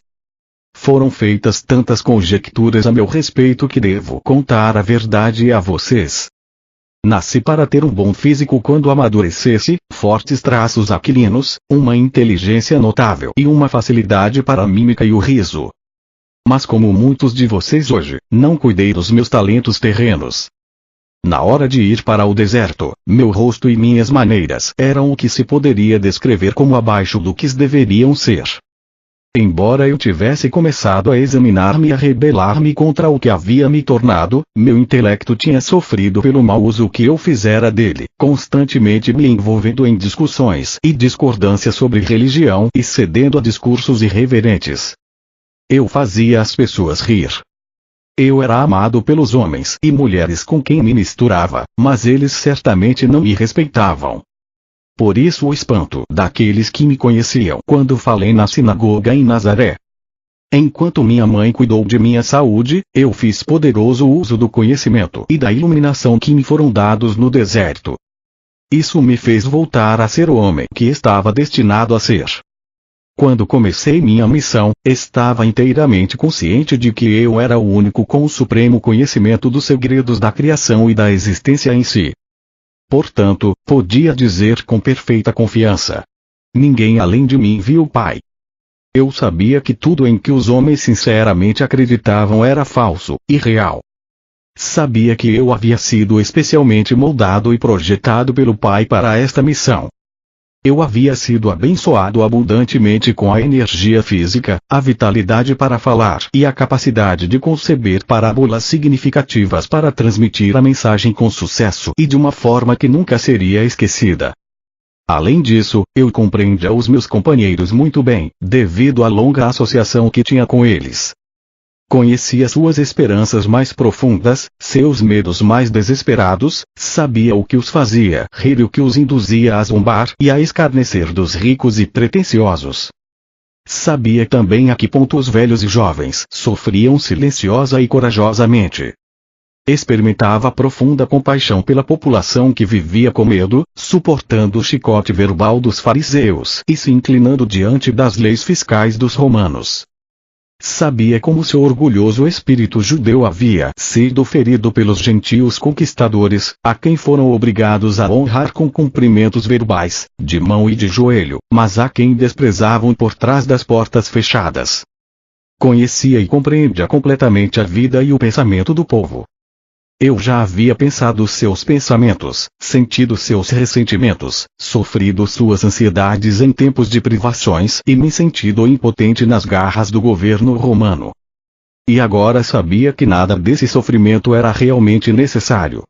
Foram feitas tantas conjecturas a meu respeito que devo contar a verdade a vocês. Nasci para ter um bom físico quando amadurecesse, fortes traços aquilinos, uma inteligência notável e uma facilidade para a mímica e o riso. Mas como muitos de vocês hoje, não cuidei dos meus talentos terrenos. Na hora de ir para o deserto, meu rosto e minhas maneiras eram o que se poderia descrever como abaixo do que deveriam ser. Embora eu tivesse começado a examinar-me e a rebelar-me contra o que havia me tornado, meu intelecto tinha sofrido pelo mau uso que eu fizera dele, constantemente me envolvendo em discussões e discordâncias sobre religião e cedendo a discursos irreverentes. Eu fazia as pessoas rir. Eu era amado pelos homens e mulheres com quem me misturava, mas eles certamente não me respeitavam. Por isso o espanto daqueles que me conheciam quando falei na sinagoga em Nazaré. Enquanto minha mãe cuidou de minha saúde, eu fiz poderoso uso do conhecimento e da iluminação que me foram dados no deserto. Isso me fez voltar a ser o homem que estava destinado a ser. Quando comecei minha missão, estava inteiramente consciente de que eu era o único com o supremo conhecimento dos segredos da criação e da existência em si. Portanto, podia dizer com perfeita confiança: ninguém além de mim viu o Pai. Eu sabia que tudo em que os homens sinceramente acreditavam era falso, irreal. Sabia que eu havia sido especialmente moldado e projetado pelo Pai para esta missão. Eu havia sido abençoado abundantemente com a energia física, a vitalidade para falar e a capacidade de conceber parábolas significativas para transmitir a mensagem com sucesso e de uma forma que nunca seria esquecida. Além disso, eu compreendia os meus companheiros muito bem, devido à longa associação que tinha com eles. Conhecia suas esperanças mais profundas, seus medos mais desesperados, sabia o que os fazia rir e o que os induzia a zombar e a escarnecer dos ricos e pretensiosos. Sabia também a que ponto os velhos e jovens sofriam silenciosa e corajosamente. Experimentava profunda compaixão pela população que vivia com medo, suportando o chicote verbal dos fariseus e se inclinando diante das leis fiscais dos romanos. Sabia como seu orgulhoso espírito judeu havia sido ferido pelos gentios conquistadores, a quem foram obrigados a honrar com cumprimentos verbais, de mão e de joelho, mas a quem desprezavam por trás das portas fechadas. Conhecia e compreendia completamente a vida e o pensamento do povo. Eu já havia pensado seus pensamentos, sentido seus ressentimentos, sofrido suas ansiedades em tempos de privações e me sentido impotente nas garras do governo romano. E agora sabia que nada desse sofrimento era realmente necessário.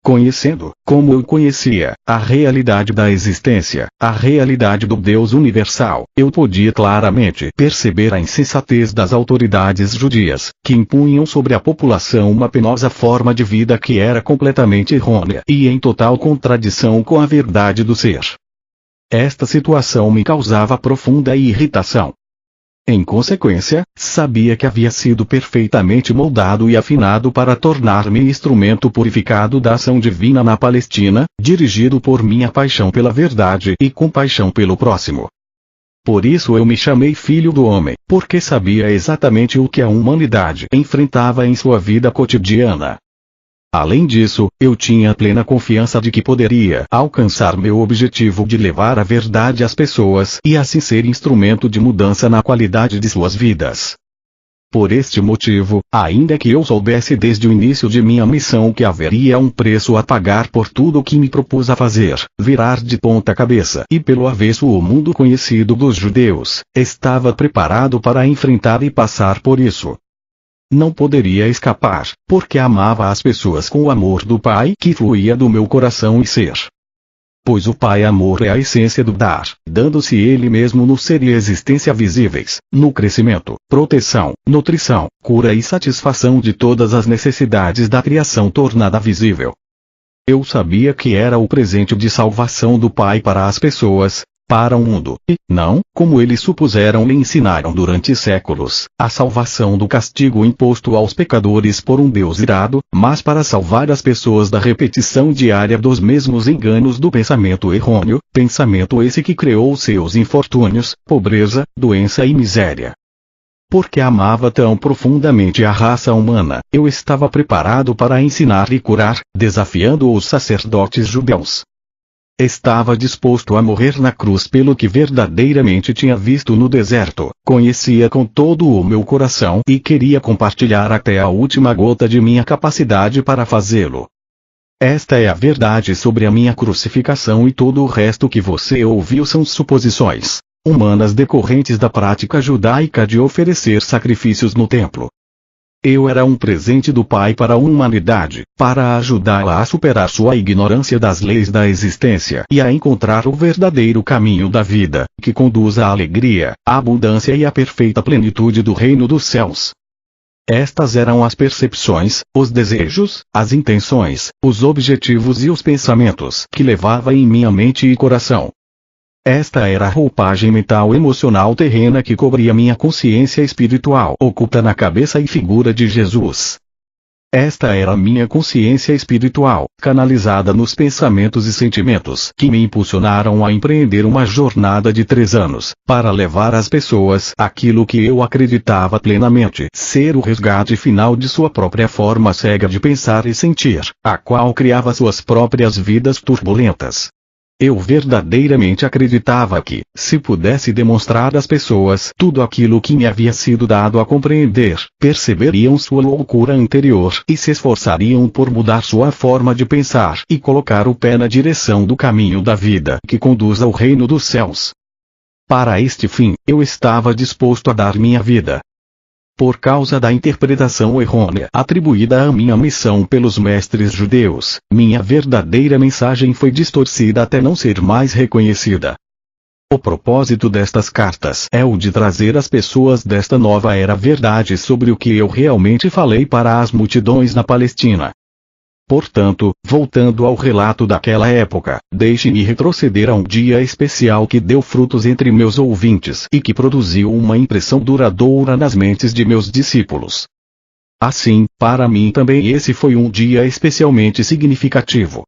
Conhecendo, como eu conhecia, a realidade da existência, a realidade do Deus universal, eu podia claramente perceber a insensatez das autoridades judias, que impunham sobre a população uma penosa forma de vida que era completamente errônea e em total contradição com a verdade do ser. Esta situação me causava profunda irritação. Em consequência, sabia que havia sido perfeitamente moldado e afinado para tornar-me instrumento purificado da ação divina na Palestina, dirigido por minha paixão pela verdade e compaixão pelo próximo. Por isso eu me chamei Filho do Homem, porque sabia exatamente o que a humanidade enfrentava em sua vida cotidiana. Além disso, eu tinha plena confiança de que poderia alcançar meu objetivo de levar a verdade às pessoas e assim ser instrumento de mudança na qualidade de suas vidas. Por este motivo, ainda que eu soubesse desde o início de minha missão que haveria um preço a pagar por tudo o que me propus a fazer, virar de ponta cabeça e pelo avesso o mundo conhecido dos judeus, estava preparado para enfrentar e passar por isso. Não poderia escapar, porque amava as pessoas com o amor do Pai que fluía do meu coração e ser. Pois o Pai amor é a essência do dar, dando-se Ele mesmo no ser e existência visíveis, no crescimento, proteção, nutrição, cura e satisfação de todas as necessidades da criação tornada visível. Eu sabia que era o presente de salvação do Pai para as pessoas, para o mundo, e, não, como eles supuseram e ensinaram durante séculos, a salvação do castigo imposto aos pecadores por um Deus irado, mas para salvar as pessoas da repetição diária dos mesmos enganos do pensamento errôneo, pensamento esse que criou seus infortúnios, pobreza, doença e miséria. Porque amava tão profundamente a raça humana, eu estava preparado para ensinar e curar, desafiando os sacerdotes judeus. Estava disposto a morrer na cruz pelo que verdadeiramente tinha visto no deserto, conhecia com todo o meu coração e queria compartilhar até a última gota de minha capacidade para fazê-lo. Esta é a verdade sobre a minha crucificação e todo o resto que você ouviu são suposições humanas decorrentes da prática judaica de oferecer sacrifícios no templo. Eu era um presente do Pai para a humanidade, para ajudá-la a superar sua ignorância das leis da existência e a encontrar o verdadeiro caminho da vida, que conduz à alegria, à abundância e à perfeita plenitude do reino dos céus. Estas eram as percepções, os desejos, as intenções, os objetivos e os pensamentos que levava em minha mente e coração. Esta era a roupagem mental emocional terrena que cobria minha consciência espiritual oculta na cabeça e figura de Jesus. Esta era a minha consciência espiritual, canalizada nos pensamentos e sentimentos que me impulsionaram a empreender uma jornada de 3 anos, para levar às pessoas aquilo que eu acreditava plenamente ser o resgate final de sua própria forma cega de pensar e sentir, a qual criava suas próprias vidas turbulentas. Eu verdadeiramente acreditava que, se pudesse demonstrar às pessoas tudo aquilo que me havia sido dado a compreender, perceberiam sua loucura anterior e se esforçariam por mudar sua forma de pensar e colocar o pé na direção do caminho da vida que conduz ao reino dos céus. Para este fim, eu estava disposto a dar minha vida. Por causa da interpretação errônea atribuída à minha missão pelos mestres judeus, minha verdadeira mensagem foi distorcida até não ser mais reconhecida. O propósito destas cartas é o de trazer às pessoas desta nova era verdade sobre o que eu realmente falei para as multidões na Palestina. Portanto, voltando ao relato daquela época, deixe-me retroceder a um dia especial que deu frutos entre meus ouvintes e que produziu uma impressão duradoura nas mentes de meus discípulos. Assim, para mim também esse foi um dia especialmente significativo.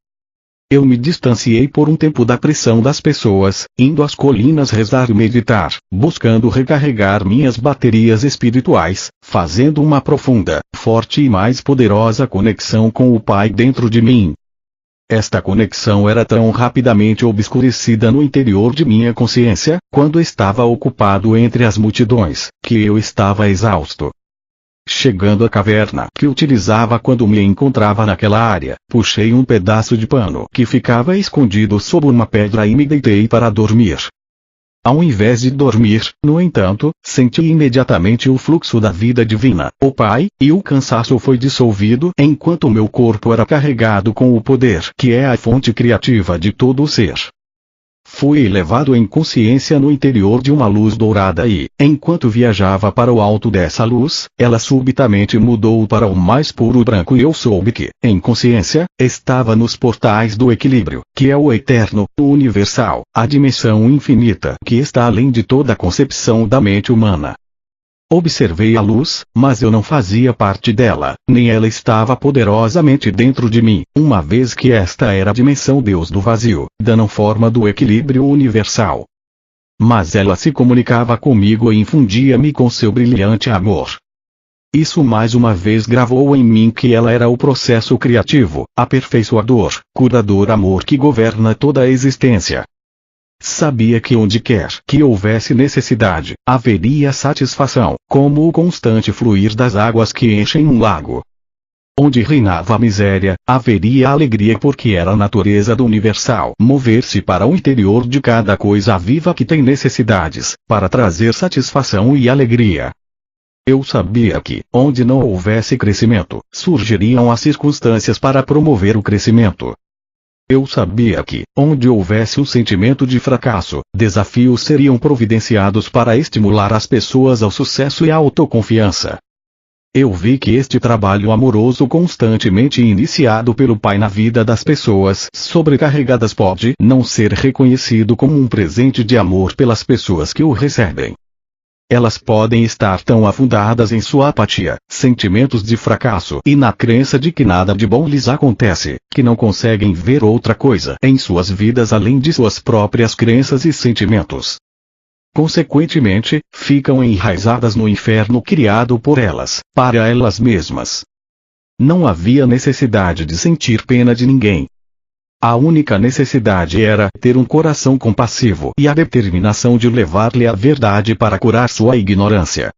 Eu me distanciei por um tempo da pressão das pessoas, indo às colinas rezar e meditar, buscando recarregar minhas baterias espirituais, fazendo uma profunda, forte e mais poderosa conexão com o Pai dentro de mim. Esta conexão era tão rapidamente obscurecida no interior de minha consciência, quando estava ocupado entre as multidões, que eu estava exausto. Chegando à caverna que utilizava quando me encontrava naquela área, puxei um pedaço de pano que ficava escondido sob uma pedra e me deitei para dormir. Ao invés de dormir, no entanto, senti imediatamente o fluxo da vida divina, o Pai, e o cansaço foi dissolvido enquanto meu corpo era carregado com o poder que é a fonte criativa de todo o ser. Fui elevado em consciência no interior de uma luz dourada e, enquanto viajava para o alto dessa luz, ela subitamente mudou para o mais puro branco e eu soube que, em consciência, estava nos portais do equilíbrio, que é o eterno, o universal, a dimensão infinita que está além de toda a concepção da mente humana. Observei a luz, mas eu não fazia parte dela, nem ela estava poderosamente dentro de mim, uma vez que esta era a dimensão Deus do vazio, da não forma do equilíbrio universal. Mas ela se comunicava comigo e infundia-me com seu brilhante amor. Isso mais uma vez gravou em mim que ela era o processo criativo, aperfeiçoador, curador amor que governa toda a existência. Sabia que onde quer que houvesse necessidade, haveria satisfação, como o constante fluir das águas que enchem um lago. Onde reinava a miséria, haveria alegria porque era a natureza do universal mover-se para o interior de cada coisa viva que tem necessidades, para trazer satisfação e alegria. Eu sabia que, onde não houvesse crescimento, surgiriam as circunstâncias para promover o crescimento. Eu sabia que, onde houvesse um sentimento de fracasso, desafios seriam providenciados para estimular as pessoas ao sucesso e à autoconfiança. Eu vi que este trabalho amoroso constantemente iniciado pelo Pai na vida das pessoas sobrecarregadas pode não ser reconhecido como um presente de amor pelas pessoas que o recebem. Elas podem estar tão afundadas em sua apatia, sentimentos de fracasso e na crença de que nada de bom lhes acontece, que não conseguem ver outra coisa em suas vidas além de suas próprias crenças e sentimentos. Consequentemente, ficam enraizadas no inferno criado por elas, para elas mesmas. Não havia necessidade de sentir pena de ninguém. A única necessidade era ter um coração compassivo e a determinação de levar-lhe a verdade para curar sua ignorância.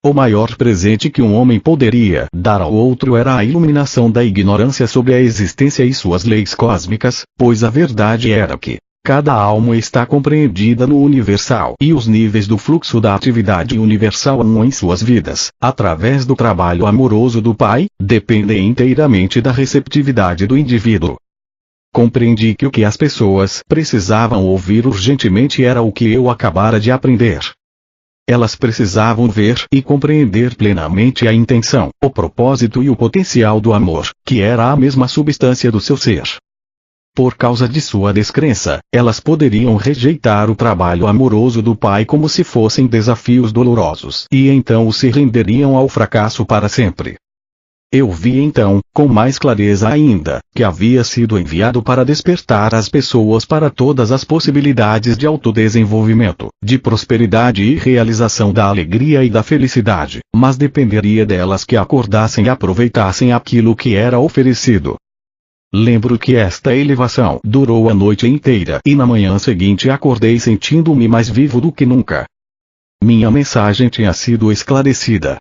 O maior presente que um homem poderia dar ao outro era a iluminação da ignorância sobre a existência e suas leis cósmicas, pois a verdade era que cada alma está compreendida no universal e os níveis do fluxo da atividade universal em suas vidas, através do trabalho amoroso do Pai, dependem inteiramente da receptividade do indivíduo. Compreendi que o que as pessoas precisavam ouvir urgentemente era o que eu acabara de aprender. Elas precisavam ver e compreender plenamente a intenção, o propósito e o potencial do amor, que era a mesma substância do seu ser. Por causa de sua descrença, elas poderiam rejeitar o trabalho amoroso do Pai como se fossem desafios dolorosos e então se renderiam ao fracasso para sempre. Eu vi então, com mais clareza ainda, que havia sido enviado para despertar as pessoas para todas as possibilidades de autodesenvolvimento, de prosperidade e realização da alegria e da felicidade, mas dependeria delas que acordassem e aproveitassem aquilo que era oferecido. Lembro que esta elevação durou a noite inteira e na manhã seguinte acordei sentindo-me mais vivo do que nunca. Minha mensagem tinha sido esclarecida.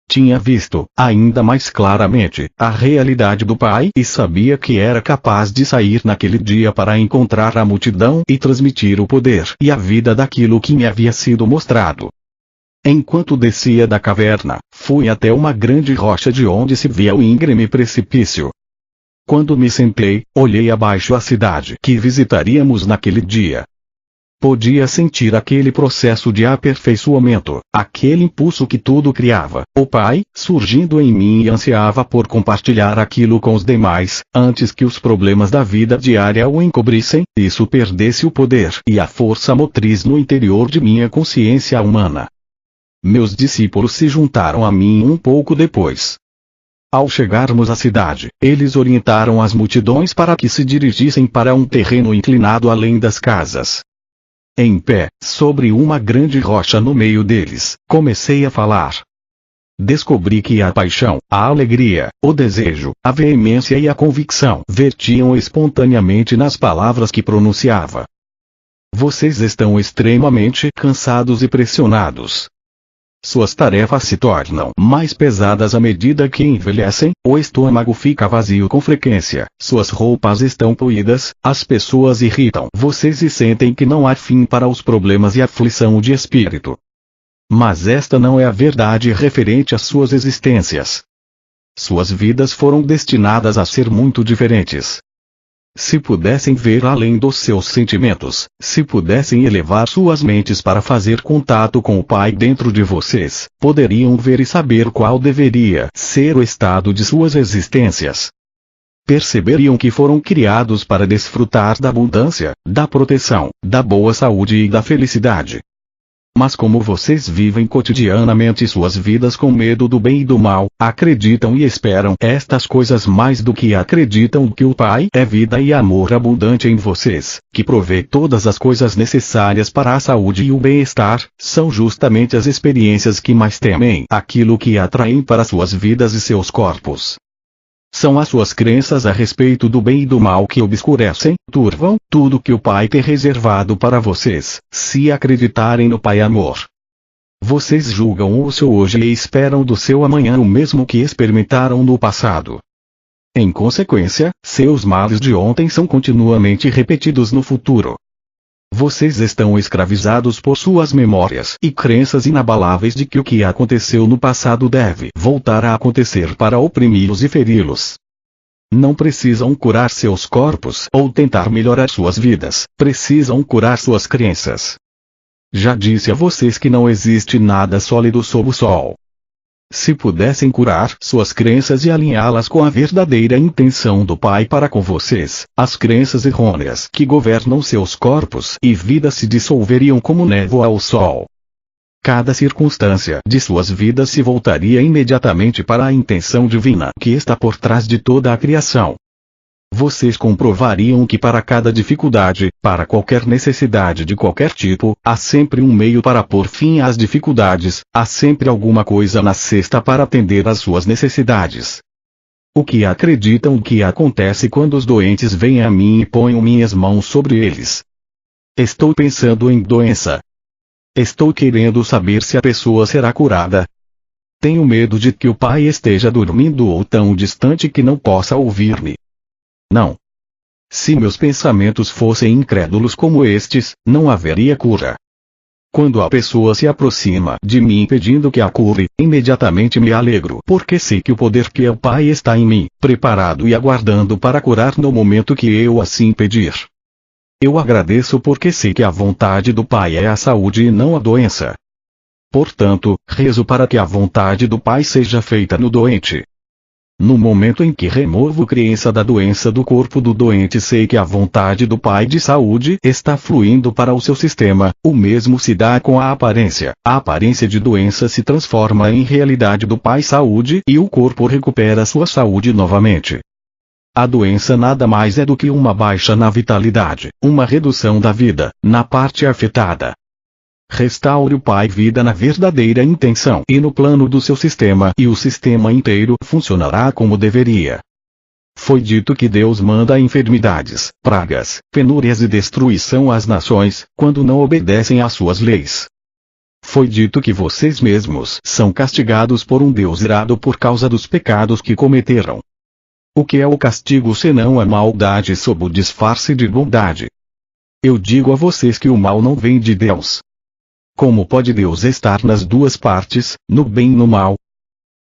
Tinha visto, ainda mais claramente, a realidade do Pai e sabia que era capaz de sair naquele dia para encontrar a multidão e transmitir o poder e a vida daquilo que me havia sido mostrado. Enquanto descia da caverna, fui até uma grande rocha de onde se via o íngreme precipício. Quando me sentei, olhei abaixo a cidade que visitaríamos naquele dia. Podia sentir aquele processo de aperfeiçoamento, aquele impulso que tudo criava, o Pai, surgindo em mim e ansiava por compartilhar aquilo com os demais, antes que os problemas da vida diária o encobrissem, e isso perdesse o poder e a força motriz no interior de minha consciência humana. Meus discípulos se juntaram a mim um pouco depois. Ao chegarmos à cidade, eles orientaram as multidões para que se dirigissem para um terreno inclinado além das casas. Em pé, sobre uma grande rocha no meio deles, comecei a falar. Descobri que a paixão, a alegria, o desejo, a veemência e a convicção vertiam espontaneamente nas palavras que pronunciava. Vocês estão extremamente cansados e pressionados. Suas tarefas se tornam mais pesadas à medida que envelhecem, o estômago fica vazio com frequência, suas roupas estão poídas, as pessoas irritam vocês e sentem que não há fim para os problemas e aflição de espírito. Mas esta não é a verdade referente às suas existências. Suas vidas foram destinadas a ser muito diferentes. Se pudessem ver além dos seus sentimentos, se pudessem elevar suas mentes para fazer contato com o Pai dentro de vocês, poderiam ver e saber qual deveria ser o estado de suas existências. Perceberiam que foram criados para desfrutar da abundância, da proteção, da boa saúde e da felicidade. Mas como vocês vivem cotidianamente suas vidas com medo do bem e do mal, acreditam e esperam estas coisas mais do que acreditam que o Pai é vida e amor abundante em vocês, que provê todas as coisas necessárias para a saúde e o bem-estar, são justamente as experiências que mais temem aquilo que atraem para suas vidas e seus corpos. São as suas crenças a respeito do bem e do mal que obscurecem, turvam, tudo que o Pai tem reservado para vocês, se acreditarem no Pai Amor. Vocês julgam o seu hoje e esperam do seu amanhã o mesmo que experimentaram no passado. Em consequência, seus males de ontem são continuamente repetidos no futuro. Vocês estão escravizados por suas memórias e crenças inabaláveis de que o que aconteceu no passado deve voltar a acontecer para oprimi-los e feri-los. Não precisam curar seus corpos ou tentar melhorar suas vidas, precisam curar suas crenças. Já disse a vocês que não existe nada sólido sob o sol. Se pudessem curar suas crenças e alinhá-las com a verdadeira intenção do Pai para com vocês, as crenças errôneas que governam seus corpos e vidas se dissolveriam como névoa ao sol. Cada circunstância de suas vidas se voltaria imediatamente para a intenção divina que está por trás de toda a criação. Vocês comprovariam que para cada dificuldade, para qualquer necessidade de qualquer tipo, há sempre um meio para pôr fim às dificuldades, há sempre alguma coisa na cesta para atender às suas necessidades. O que acreditam que acontece quando os doentes vêm a mim e ponho minhas mãos sobre eles? Estou pensando em doença. Estou querendo saber se a pessoa será curada. Tenho medo de que o Pai esteja dormindo ou tão distante que não possa ouvir-me. Não. Se meus pensamentos fossem incrédulos como estes, não haveria cura. Quando a pessoa se aproxima de mim pedindo que a cure, imediatamente me alegro, porque sei que o poder que é o Pai está em mim, preparado e aguardando para curar no momento que eu assim pedir. Eu agradeço porque sei que a vontade do Pai é a saúde e não a doença. Portanto, rezo para que a vontade do Pai seja feita no doente. No momento em que removo crença da doença do corpo do doente, sei que a vontade do Pai de saúde está fluindo para o seu sistema, o mesmo se dá com a aparência. A aparência de doença se transforma em realidade do Pai saúde e o corpo recupera sua saúde novamente. A doença nada mais é do que uma baixa na vitalidade, uma redução da vida, na parte afetada. Restaure o Pai vida na verdadeira intenção e no plano do seu sistema e o sistema inteiro funcionará como deveria. Foi dito que Deus manda enfermidades, pragas, penúrias e destruição às nações, quando não obedecem às suas leis. Foi dito que vocês mesmos são castigados por um Deus irado por causa dos pecados que cometeram. O que é o castigo senão a maldade sob o disfarce de bondade? Eu digo a vocês que o mal não vem de Deus. Como pode Deus estar nas duas partes, no bem e no mal?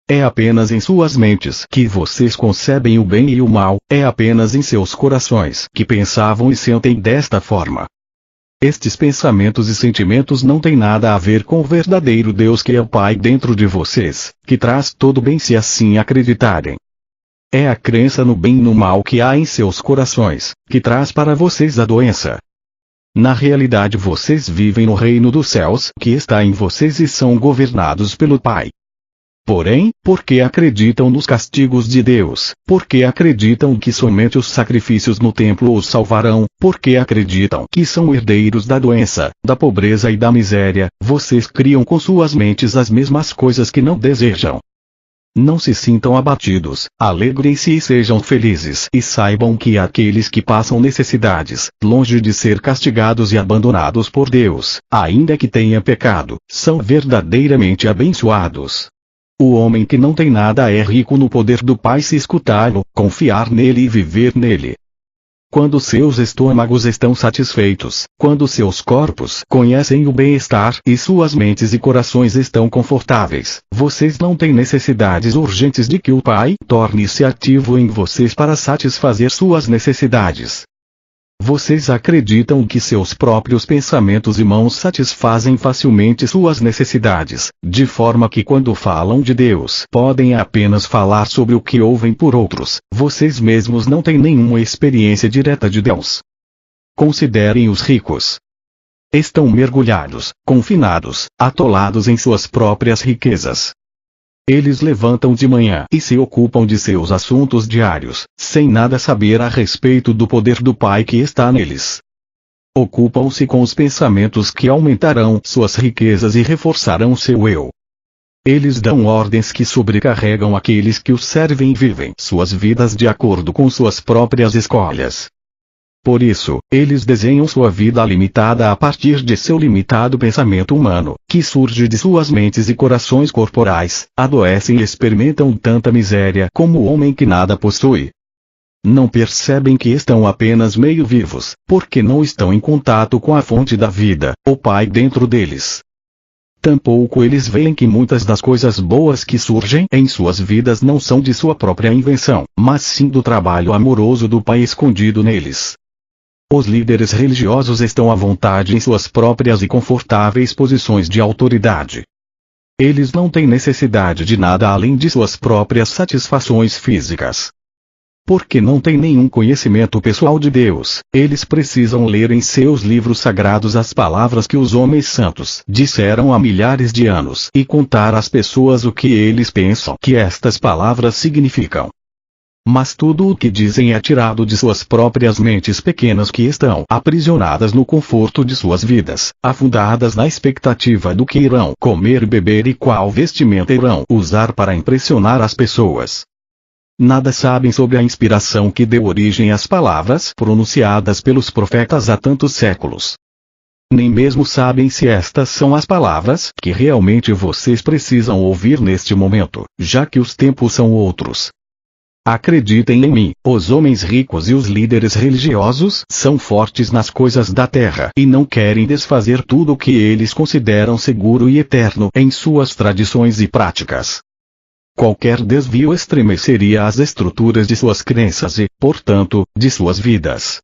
É apenas em suas mentes que vocês concebem o bem e o mal, é apenas em seus corações que pensavam e sentem desta forma. Estes pensamentos e sentimentos não têm nada a ver com o verdadeiro Deus que é o Pai dentro de vocês, que traz todo o bem se assim acreditarem. É a crença no bem e no mal que há em seus corações, que traz para vocês a doença. Na realidade vocês vivem no reino dos céus que está em vocês e são governados pelo Pai. Porém, porque acreditam nos castigos de Deus, porque acreditam que somente os sacrifícios no templo os salvarão, porque acreditam que são herdeiros da doença, da pobreza e da miséria, vocês criam com suas mentes as mesmas coisas que não desejam. Não se sintam abatidos, alegrem-se e sejam felizes. E saibam que aqueles que passam necessidades, longe de ser castigados e abandonados por Deus, ainda que tenha pecado, são verdadeiramente abençoados. O homem que não tem nada é rico no poder do Pai se escutá-lo, confiar nele e viver nele. Quando seus estômagos estão satisfeitos, quando seus corpos conhecem o bem-estar e suas mentes e corações estão confortáveis, vocês não têm necessidades urgentes de que o Pai torne-se ativo em vocês para satisfazer suas necessidades. Vocês acreditam que seus próprios pensamentos e mãos satisfazem facilmente suas necessidades, de forma que quando falam de Deus podem apenas falar sobre o que ouvem por outros, vocês mesmos não têm nenhuma experiência direta de Deus. Considerem os ricos. Estão mergulhados, confinados, atolados em suas próprias riquezas. Eles levantam de manhã e se ocupam de seus assuntos diários, sem nada saber a respeito do poder do Pai que está neles. Ocupam-se com os pensamentos que aumentarão suas riquezas e reforçarão seu eu. Eles dão ordens que sobrecarregam aqueles que os servem e vivem suas vidas de acordo com suas próprias escolhas. Por isso, eles desenham sua vida limitada a partir de seu limitado pensamento humano, que surge de suas mentes e corações corporais, adoecem e experimentam tanta miséria como o homem que nada possui. Não percebem que estão apenas meio vivos, porque não estão em contato com a fonte da vida, o Pai dentro deles. Tampouco eles veem que muitas das coisas boas que surgem em suas vidas não são de sua própria invenção, mas sim do trabalho amoroso do Pai escondido neles. Os líderes religiosos estão à vontade em suas próprias e confortáveis posições de autoridade. Eles não têm necessidade de nada além de suas próprias satisfações físicas. Porque não têm nenhum conhecimento pessoal de Deus, eles precisam ler em seus livros sagrados as palavras que os homens santos disseram há milhares de anos e contar às pessoas o que eles pensam que estas palavras significam. Mas tudo o que dizem é tirado de suas próprias mentes pequenas que estão aprisionadas no conforto de suas vidas, afundadas na expectativa do que irão comer e beber e qual vestimenta irão usar para impressionar as pessoas. Nada sabem sobre a inspiração que deu origem às palavras pronunciadas pelos profetas há tantos séculos. Nem mesmo sabem se estas são as palavras que realmente vocês precisam ouvir neste momento, já que os tempos são outros. Acreditem em mim, os homens ricos e os líderes religiosos são fortes nas coisas da terra e não querem desfazer tudo o que eles consideram seguro e eterno em suas tradições e práticas. Qualquer desvio estremeceria as estruturas de suas crenças e, portanto, de suas vidas.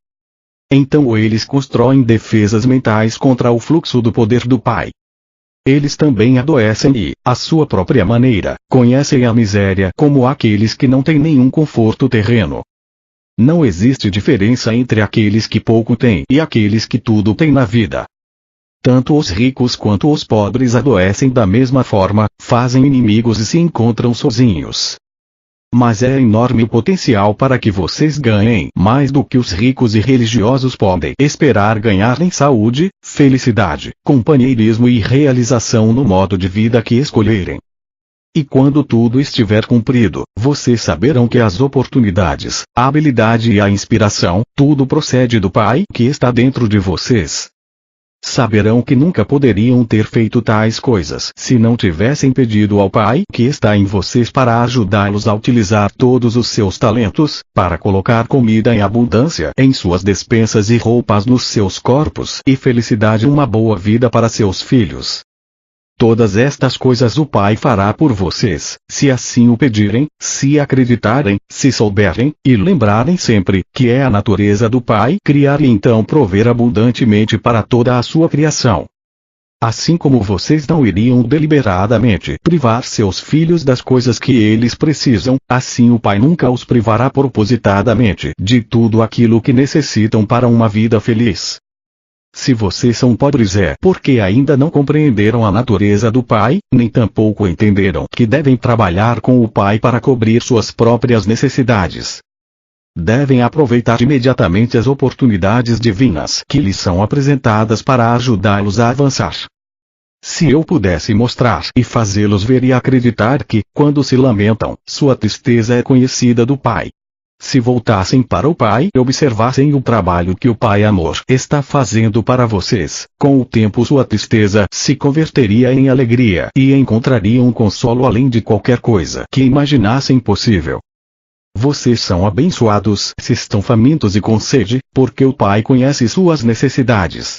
Então eles constroem defesas mentais contra o fluxo do poder do Pai. Eles também adoecem e, à sua própria maneira, conhecem a miséria como aqueles que não têm nenhum conforto terreno. Não existe diferença entre aqueles que pouco têm e aqueles que tudo têm na vida. Tanto os ricos quanto os pobres adoecem da mesma forma, fazem inimigos e se encontram sozinhos. Mas é enorme o potencial para que vocês ganhem mais do que os ricos e religiosos podem esperar ganhar em saúde, felicidade, companheirismo e realização no modo de vida que escolherem. E quando tudo estiver cumprido, vocês saberão que as oportunidades, a habilidade e a inspiração, tudo procede do Pai que está dentro de vocês. Saberão que nunca poderiam ter feito tais coisas se não tivessem pedido ao Pai que está em vocês para ajudá-los a utilizar todos os seus talentos, para colocar comida em abundância em suas despensas e roupas nos seus corpos e felicidade uma boa vida para seus filhos. Todas estas coisas o Pai fará por vocês, se assim o pedirem, se acreditarem, se souberem, e lembrarem sempre, que é a natureza do Pai criar e então prover abundantemente para toda a sua criação. Assim como vocês não iriam deliberadamente privar seus filhos das coisas que eles precisam, assim o Pai nunca os privará propositadamente de tudo aquilo que necessitam para uma vida feliz. Se vocês são pobres é porque ainda não compreenderam a natureza do Pai, nem tampouco entenderam que devem trabalhar com o Pai para cobrir suas próprias necessidades. Devem aproveitar imediatamente as oportunidades divinas que lhes são apresentadas para ajudá-los a avançar. Se eu pudesse mostrar e fazê-los ver e acreditar que, quando se lamentam, sua tristeza é conhecida do Pai. Se voltassem para o Pai e observassem o trabalho que o Pai Amor está fazendo para vocês, com o tempo sua tristeza se converteria em alegria e encontrariam um consolo além de qualquer coisa que imaginassem possível. Vocês são abençoados se estão famintos e com sede, porque o Pai conhece suas necessidades.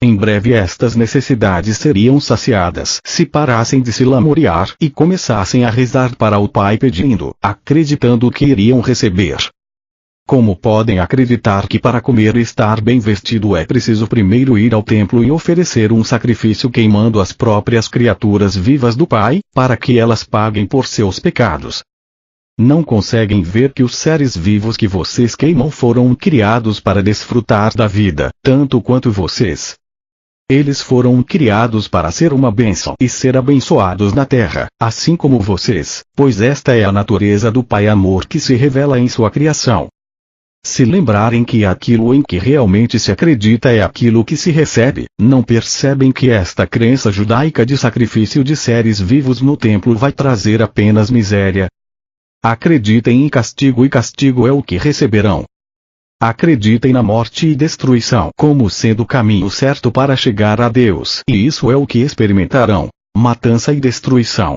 Em breve estas necessidades seriam saciadas se parassem de se lamuriar e começassem a rezar para o Pai pedindo, acreditando que iriam receber. Como podem acreditar que para comer e estar bem vestido é preciso primeiro ir ao templo e oferecer um sacrifício queimando as próprias criaturas vivas do Pai, para que elas paguem por seus pecados? Não conseguem ver que os seres vivos que vocês queimam foram criados para desfrutar da vida, tanto quanto vocês. Eles foram criados para ser uma bênção e ser abençoados na terra, assim como vocês, pois esta é a natureza do Pai Amor que se revela em sua criação. Se lembrarem que aquilo em que realmente se acredita é aquilo que se recebe, não percebem que esta crença judaica de sacrifício de seres vivos no templo vai trazer apenas miséria. Acreditem em castigo e castigo é o que receberão. Acreditem na morte e destruição como sendo o caminho certo para chegar a Deus, e isso é o que experimentarão: matança e destruição.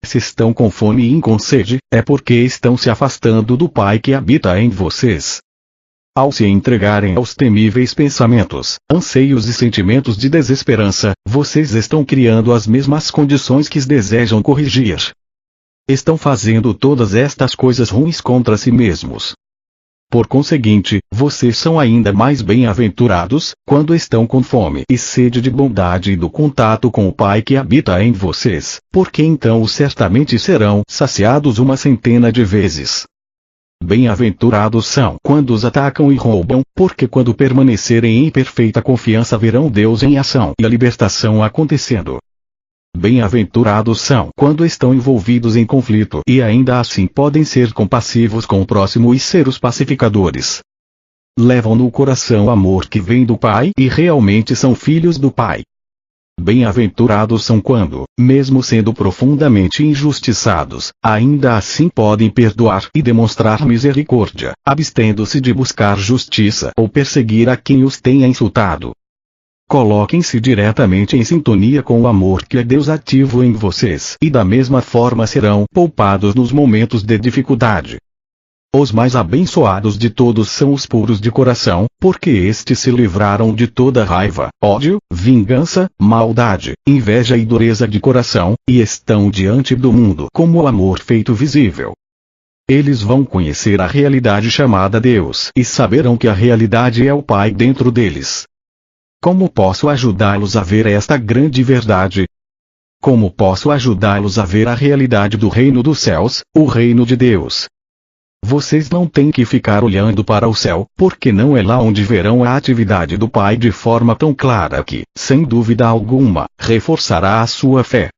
Se estão com fome e com sede, é porque estão se afastando do Pai que habita em vocês. Ao se entregarem aos temíveis pensamentos, anseios e sentimentos de desesperança, vocês estão criando as mesmas condições que desejam corrigir. Estão fazendo todas estas coisas ruins contra si mesmos. Por conseguinte, vocês são ainda mais bem-aventurados, quando estão com fome e sede de bondade e do contato com o Pai que habita em vocês, porque então certamente serão saciados 100 de vezes. Bem-aventurados são quando os atacam e roubam, porque quando permanecerem em perfeita confiança verão Deus em ação e a libertação acontecendo. Bem-aventurados são quando estão envolvidos em conflito e ainda assim podem ser compassivos com o próximo e ser os pacificadores. Levam no coração o amor que vem do Pai e realmente são filhos do Pai. Bem-aventurados são quando, mesmo sendo profundamente injustiçados, ainda assim podem perdoar e demonstrar misericórdia, abstendo-se de buscar justiça ou perseguir a quem os tenha insultado. Coloquem-se diretamente em sintonia com o amor que é Deus ativo em vocês e da mesma forma serão poupados nos momentos de dificuldade. Os mais abençoados de todos são os puros de coração, porque estes se livraram de toda raiva, ódio, vingança, maldade, inveja e dureza de coração, e estão diante do mundo como o amor feito visível. Eles vão conhecer a realidade chamada Deus e saberão que a realidade é o Pai dentro deles. Como posso ajudá-los a ver esta grande verdade? Como posso ajudá-los a ver a realidade do reino dos céus, o reino de Deus? Vocês não têm que ficar olhando para o céu, porque não é lá onde verão a atividade do Pai de forma tão clara que, sem dúvida alguma, reforçará a sua fé.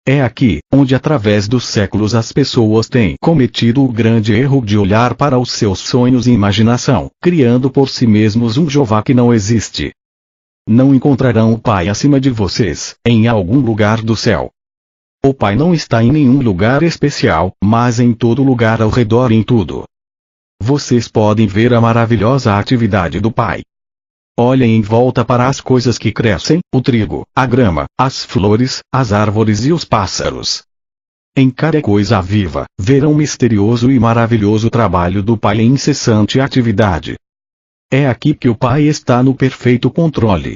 É aqui, onde através dos séculos as pessoas têm cometido o grande erro de olhar para os seus sonhos e imaginação, criando por si mesmos um Jeová que não existe. Não encontrarão o Pai acima de vocês, em algum lugar do céu. O Pai não está em nenhum lugar especial, mas em todo lugar ao redor e em tudo. Vocês podem ver a maravilhosa atividade do Pai. Olhem em volta para as coisas que crescem, o trigo, a grama, as flores, as árvores e os pássaros. Em cada coisa viva, verão o misterioso e maravilhoso trabalho do Pai em incessante atividade. É aqui que o Pai está no perfeito controle.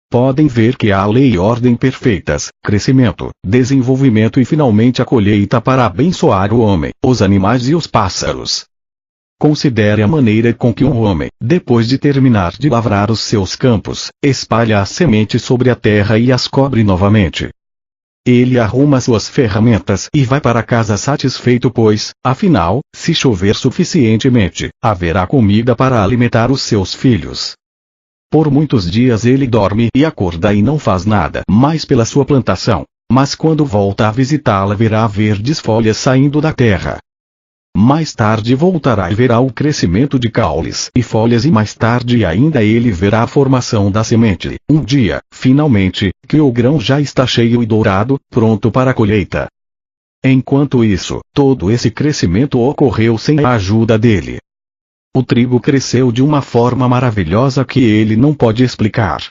Podem ver que há lei e ordem perfeitas, crescimento, desenvolvimento e finalmente a colheita para abençoar o homem, os animais e os pássaros. Considere a maneira com que um homem, depois de terminar de lavrar os seus campos, espalha a semente sobre a terra e as cobre novamente. Ele arruma suas ferramentas e vai para casa satisfeito pois, afinal, se chover suficientemente, haverá comida para alimentar os seus filhos. Por muitos dias ele dorme e acorda e não faz nada mais pela sua plantação, mas quando volta a visitá-la verá verdes folhas saindo da terra. Mais tarde voltará e verá o crescimento de caules e folhas e mais tarde ainda ele verá a formação da semente. Um dia, finalmente, que o grão já está cheio e dourado, pronto para a colheita. Enquanto isso, todo esse crescimento ocorreu sem a ajuda dele. O trigo cresceu de uma forma maravilhosa que ele não pode explicar.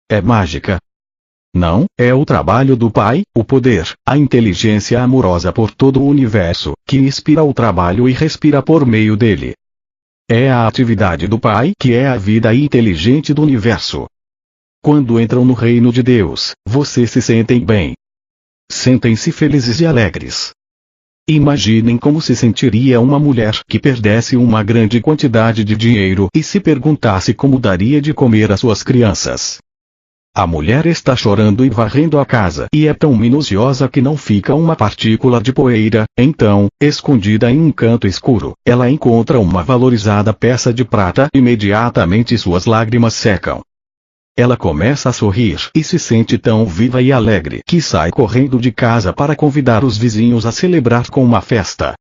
É mágica? Não, é o trabalho do Pai, o poder, a inteligência amorosa por todo o universo, que inspira o trabalho e respira por meio dele. É a atividade do Pai que é a vida inteligente do universo. Quando entram no reino de Deus, vocês se sentem bem. Sentem-se felizes e alegres. Imaginem como se sentiria uma mulher que perdesse uma grande quantidade de dinheiro e se perguntasse como daria de comer às suas crianças. A mulher está chorando e varrendo a casa e é tão minuciosa que não fica uma partícula de poeira, então, escondida em um canto escuro, ela encontra uma valorizada peça de prata e imediatamente suas lágrimas secam. Ela começa a sorrir e se sente tão viva e alegre que sai correndo de casa para convidar os vizinhos a celebrar com uma festa.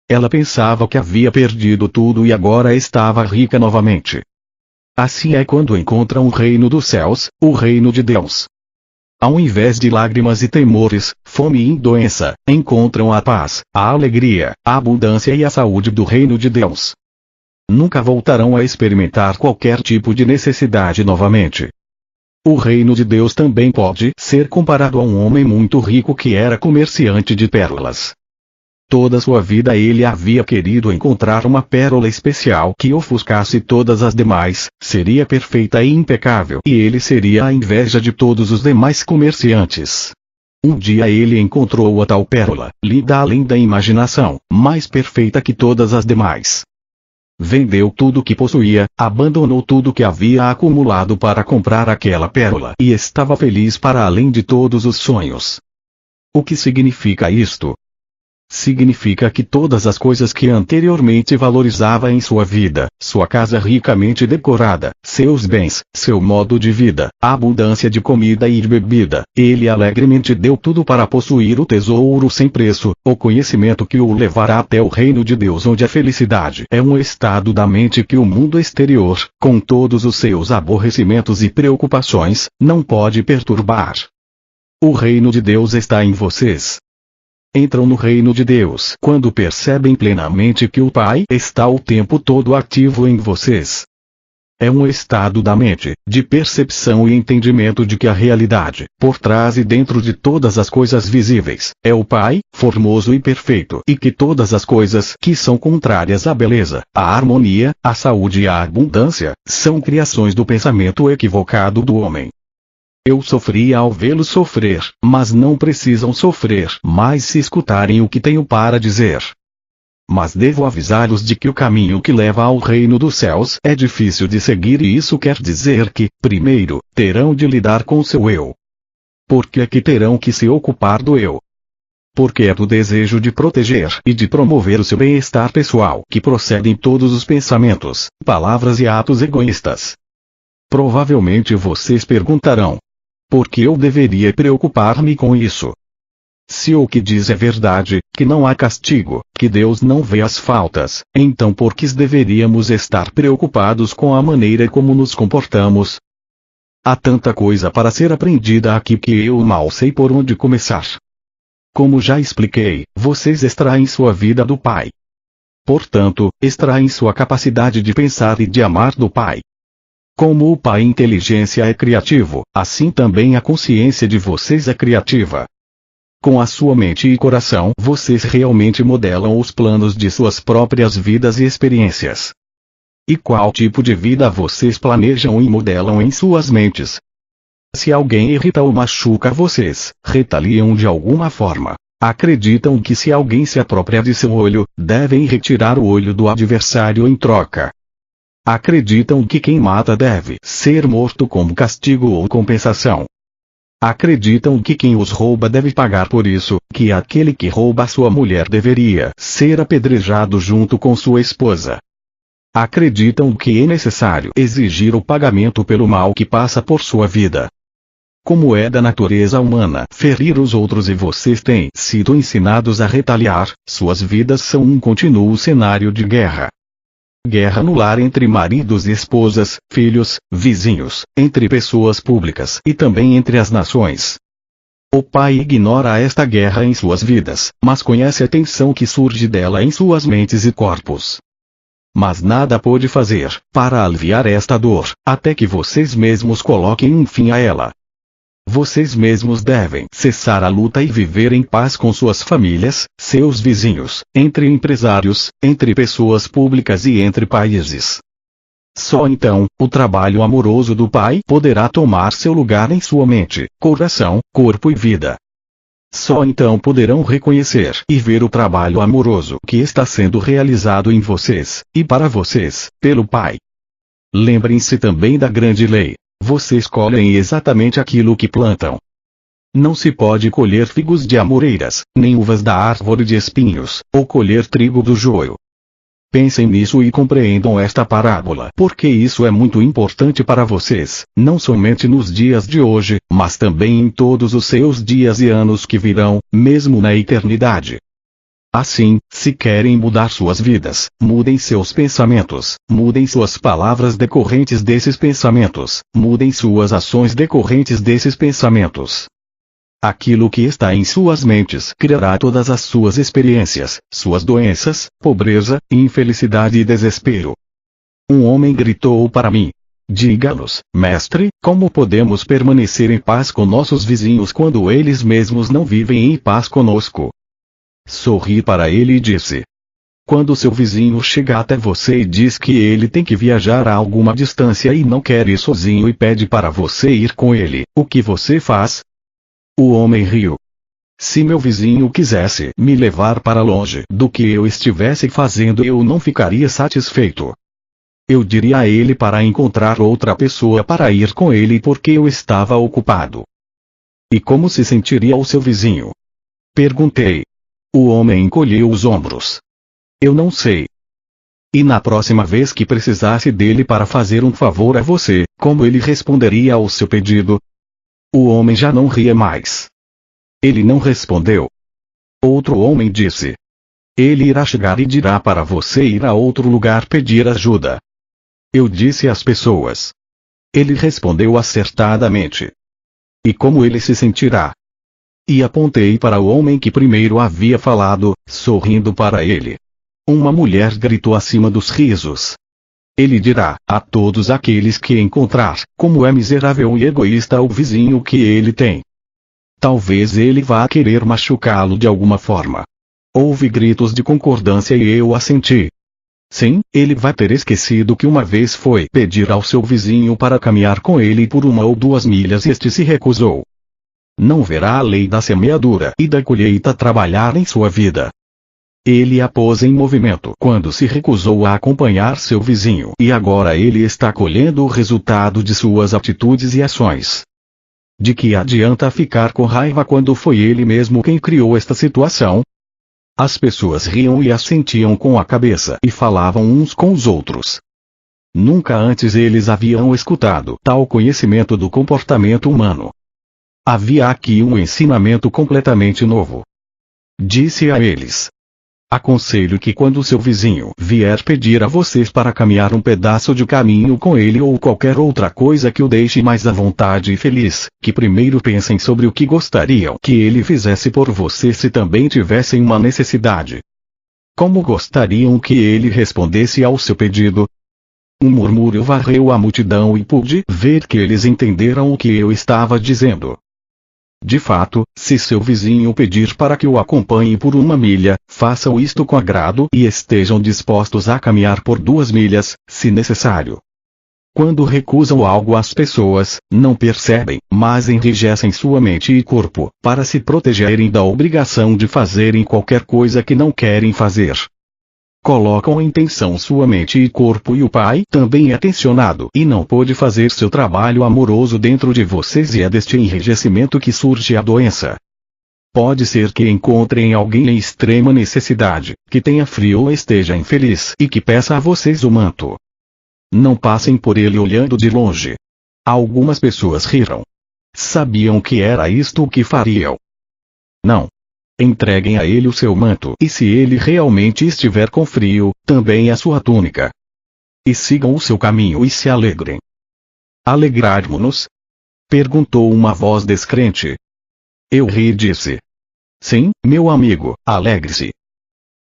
Ela pensava que havia perdido tudo e agora estava rica novamente. Assim é quando encontram o reino dos céus, o reino de Deus. Ao invés de lágrimas e temores, fome e doença, encontram a paz, a alegria, a abundância e a saúde do reino de Deus. Nunca voltarão a experimentar qualquer tipo de necessidade novamente. O reino de Deus também pode ser comparado a um homem muito rico que era comerciante de pérolas. Toda sua vida ele havia querido encontrar uma pérola especial que ofuscasse todas as demais, seria perfeita e impecável e ele seria a inveja de todos os demais comerciantes. Um dia ele encontrou a tal pérola, linda além da imaginação, mais perfeita que todas as demais. Vendeu tudo que possuía, abandonou tudo que havia acumulado para comprar aquela pérola e estava feliz para além de todos os sonhos. O que significa isto? Significa que todas as coisas que anteriormente valorizava em sua vida, sua casa ricamente decorada, seus bens, seu modo de vida, a abundância de comida e de bebida, ele alegremente deu tudo para possuir o tesouro sem preço, o conhecimento que o levará até o reino de Deus onde a felicidade é um estado da mente que o mundo exterior, com todos os seus aborrecimentos e preocupações, não pode perturbar. O reino de Deus está em vocês. Entram no reino de Deus quando percebem plenamente que o Pai está o tempo todo ativo em vocês. É um estado da mente, de percepção e entendimento de que a realidade, por trás e dentro de todas as coisas visíveis, é o Pai, formoso e perfeito, e que todas as coisas que são contrárias à beleza, à harmonia, à saúde e à abundância, são criações do pensamento equivocado do homem. Eu sofri ao vê-los sofrer, mas não precisam sofrer mais se escutarem o que tenho para dizer. Mas devo avisá-los de que o caminho que leva ao reino dos céus é difícil de seguir e isso quer dizer que, primeiro, terão de lidar com seu eu. Porque é que terão que se ocupar do eu? Porque é do desejo de proteger e de promover o seu bem-estar pessoal que procedem todos os pensamentos, palavras e atos egoístas. Provavelmente vocês perguntarão: por que eu deveria preocupar-me com isso? Se o que diz é verdade, que não há castigo, que Deus não vê as faltas, então por que deveríamos estar preocupados com a maneira como nos comportamos? Há tanta coisa para ser aprendida aqui que eu mal sei por onde começar. Como já expliquei, vocês extraem sua vida do Pai. Portanto, extraem sua capacidade de pensar e de amar do Pai. Como o Pai inteligência é criativo, assim também a consciência de vocês é criativa. Com a sua mente e coração vocês realmente modelam os planos de suas próprias vidas e experiências. E qual tipo de vida vocês planejam e modelam em suas mentes? Se alguém irrita ou machuca vocês, retaliam de alguma forma. Acreditam que se alguém se apropria de seu olho, devem retirar o olho do adversário em troca. Acreditam que quem mata deve ser morto como castigo ou compensação. Acreditam que quem os rouba deve pagar por isso, que aquele que rouba sua mulher deveria ser apedrejado junto com sua esposa. Acreditam que é necessário exigir o pagamento pelo mal que passa por sua vida. Como é da natureza humana ferir os outros e vocês têm sido ensinados a retaliar, suas vidas são um contínuo cenário de guerra. Guerra no lar entre maridos e esposas, filhos, vizinhos, entre pessoas públicas e também entre as nações. O pai ignora esta guerra em suas vidas, mas conhece a tensão que surge dela em suas mentes e corpos. Mas nada pode fazer para aliviar esta dor, até que vocês mesmos coloquem um fim a ela. Vocês mesmos devem cessar a luta e viver em paz com suas famílias, seus vizinhos, entre empresários, entre pessoas públicas e entre países. Só então, o trabalho amoroso do Pai poderá tomar seu lugar em sua mente, coração, corpo e vida. Só então poderão reconhecer e ver o trabalho amoroso que está sendo realizado em vocês, e para vocês, pelo Pai. Lembrem-se também da grande lei. Vocês colhem exatamente aquilo que plantam. Não se pode colher figos de amoreiras, nem uvas da árvore de espinhos, ou colher trigo do joio. Pensem nisso e compreendam esta parábola, porque isso é muito importante para vocês, não somente nos dias de hoje, mas também em todos os seus dias e anos que virão, mesmo na eternidade. Assim, se querem mudar suas vidas, mudem seus pensamentos, mudem suas palavras decorrentes desses pensamentos, mudem suas ações decorrentes desses pensamentos. Aquilo que está em suas mentes criará todas as suas experiências, suas doenças, pobreza, infelicidade e desespero. Um homem gritou para mim: diga-nos, mestre, como podemos permanecer em paz com nossos vizinhos quando eles mesmos não vivem em paz conosco? Sorri para ele e disse: quando seu vizinho chega até você e diz que ele tem que viajar a alguma distância e não quer ir sozinho e pede para você ir com ele, o que você faz? O homem riu. Se meu vizinho quisesse me levar para longe do que eu estivesse fazendo, eu não ficaria satisfeito. Eu diria a ele para encontrar outra pessoa para ir com ele porque eu estava ocupado. E como se sentiria o seu vizinho? Perguntei. O homem encolheu os ombros. Eu não sei. E na próxima vez que precisasse dele para fazer um favor a você, como ele responderia ao seu pedido? O homem já não ria mais. Ele não respondeu. Outro homem disse: ele irá chegar e dirá para você ir a outro lugar pedir ajuda. Eu disse às pessoas. Ele respondeu acertadamente. E como ele se sentirá? E apontei para o homem que primeiro havia falado, sorrindo para ele. Uma mulher gritou acima dos risos. Ele dirá a todos aqueles que encontrar, como é miserável e egoísta o vizinho que ele tem. Talvez ele vá querer machucá-lo de alguma forma. Houve gritos de concordância e eu assenti. Sim, ele vai ter esquecido que uma vez foi pedir ao seu vizinho para caminhar com ele por 1 ou 2 milhas e este se recusou. Não verá a lei da semeadura e da colheita trabalhar em sua vida. Ele a pôs em movimento quando se recusou a acompanhar seu vizinho e agora ele está colhendo o resultado de suas atitudes e ações. De que adianta ficar com raiva quando foi ele mesmo quem criou esta situação? As pessoas riam e assentiam com a cabeça e falavam uns com os outros. Nunca antes eles haviam escutado tal conhecimento do comportamento humano. Havia aqui um ensinamento completamente novo. Disse a eles: aconselho que quando seu vizinho vier pedir a vocês para caminhar um pedaço de caminho com ele ou qualquer outra coisa que o deixe mais à vontade e feliz, que primeiro pensem sobre o que gostariam que ele fizesse por vocês se também tivessem uma necessidade. Como gostariam que ele respondesse ao seu pedido? Um murmúrio varreu a multidão e pude ver que eles entenderam o que eu estava dizendo. De fato, se seu vizinho pedir para que o acompanhe por 1 milha, façam isto com agrado e estejam dispostos a caminhar por 2 milhas, se necessário. Quando recusam algo às pessoas, não percebem, mas enrijecem sua mente e corpo, para se protegerem da obrigação de fazerem qualquer coisa que não querem fazer. Colocam em tensão sua mente e corpo e o Pai também é tensionado e não pode fazer seu trabalho amoroso dentro de vocês e é deste enrijecimento que surge a doença. Pode ser que encontrem alguém em extrema necessidade, que tenha frio ou esteja infeliz e que peça a vocês o manto. Não passem por ele olhando de longe. Algumas pessoas riram. Sabiam que era isto o que fariam. Não. Entreguem a ele o seu manto, e se ele realmente estiver com frio, também a sua túnica. E sigam o seu caminho e se alegrem. Alegrarmos-nos? Perguntou uma voz descrente. Eu ri e disse. Sim, meu amigo, alegre-se.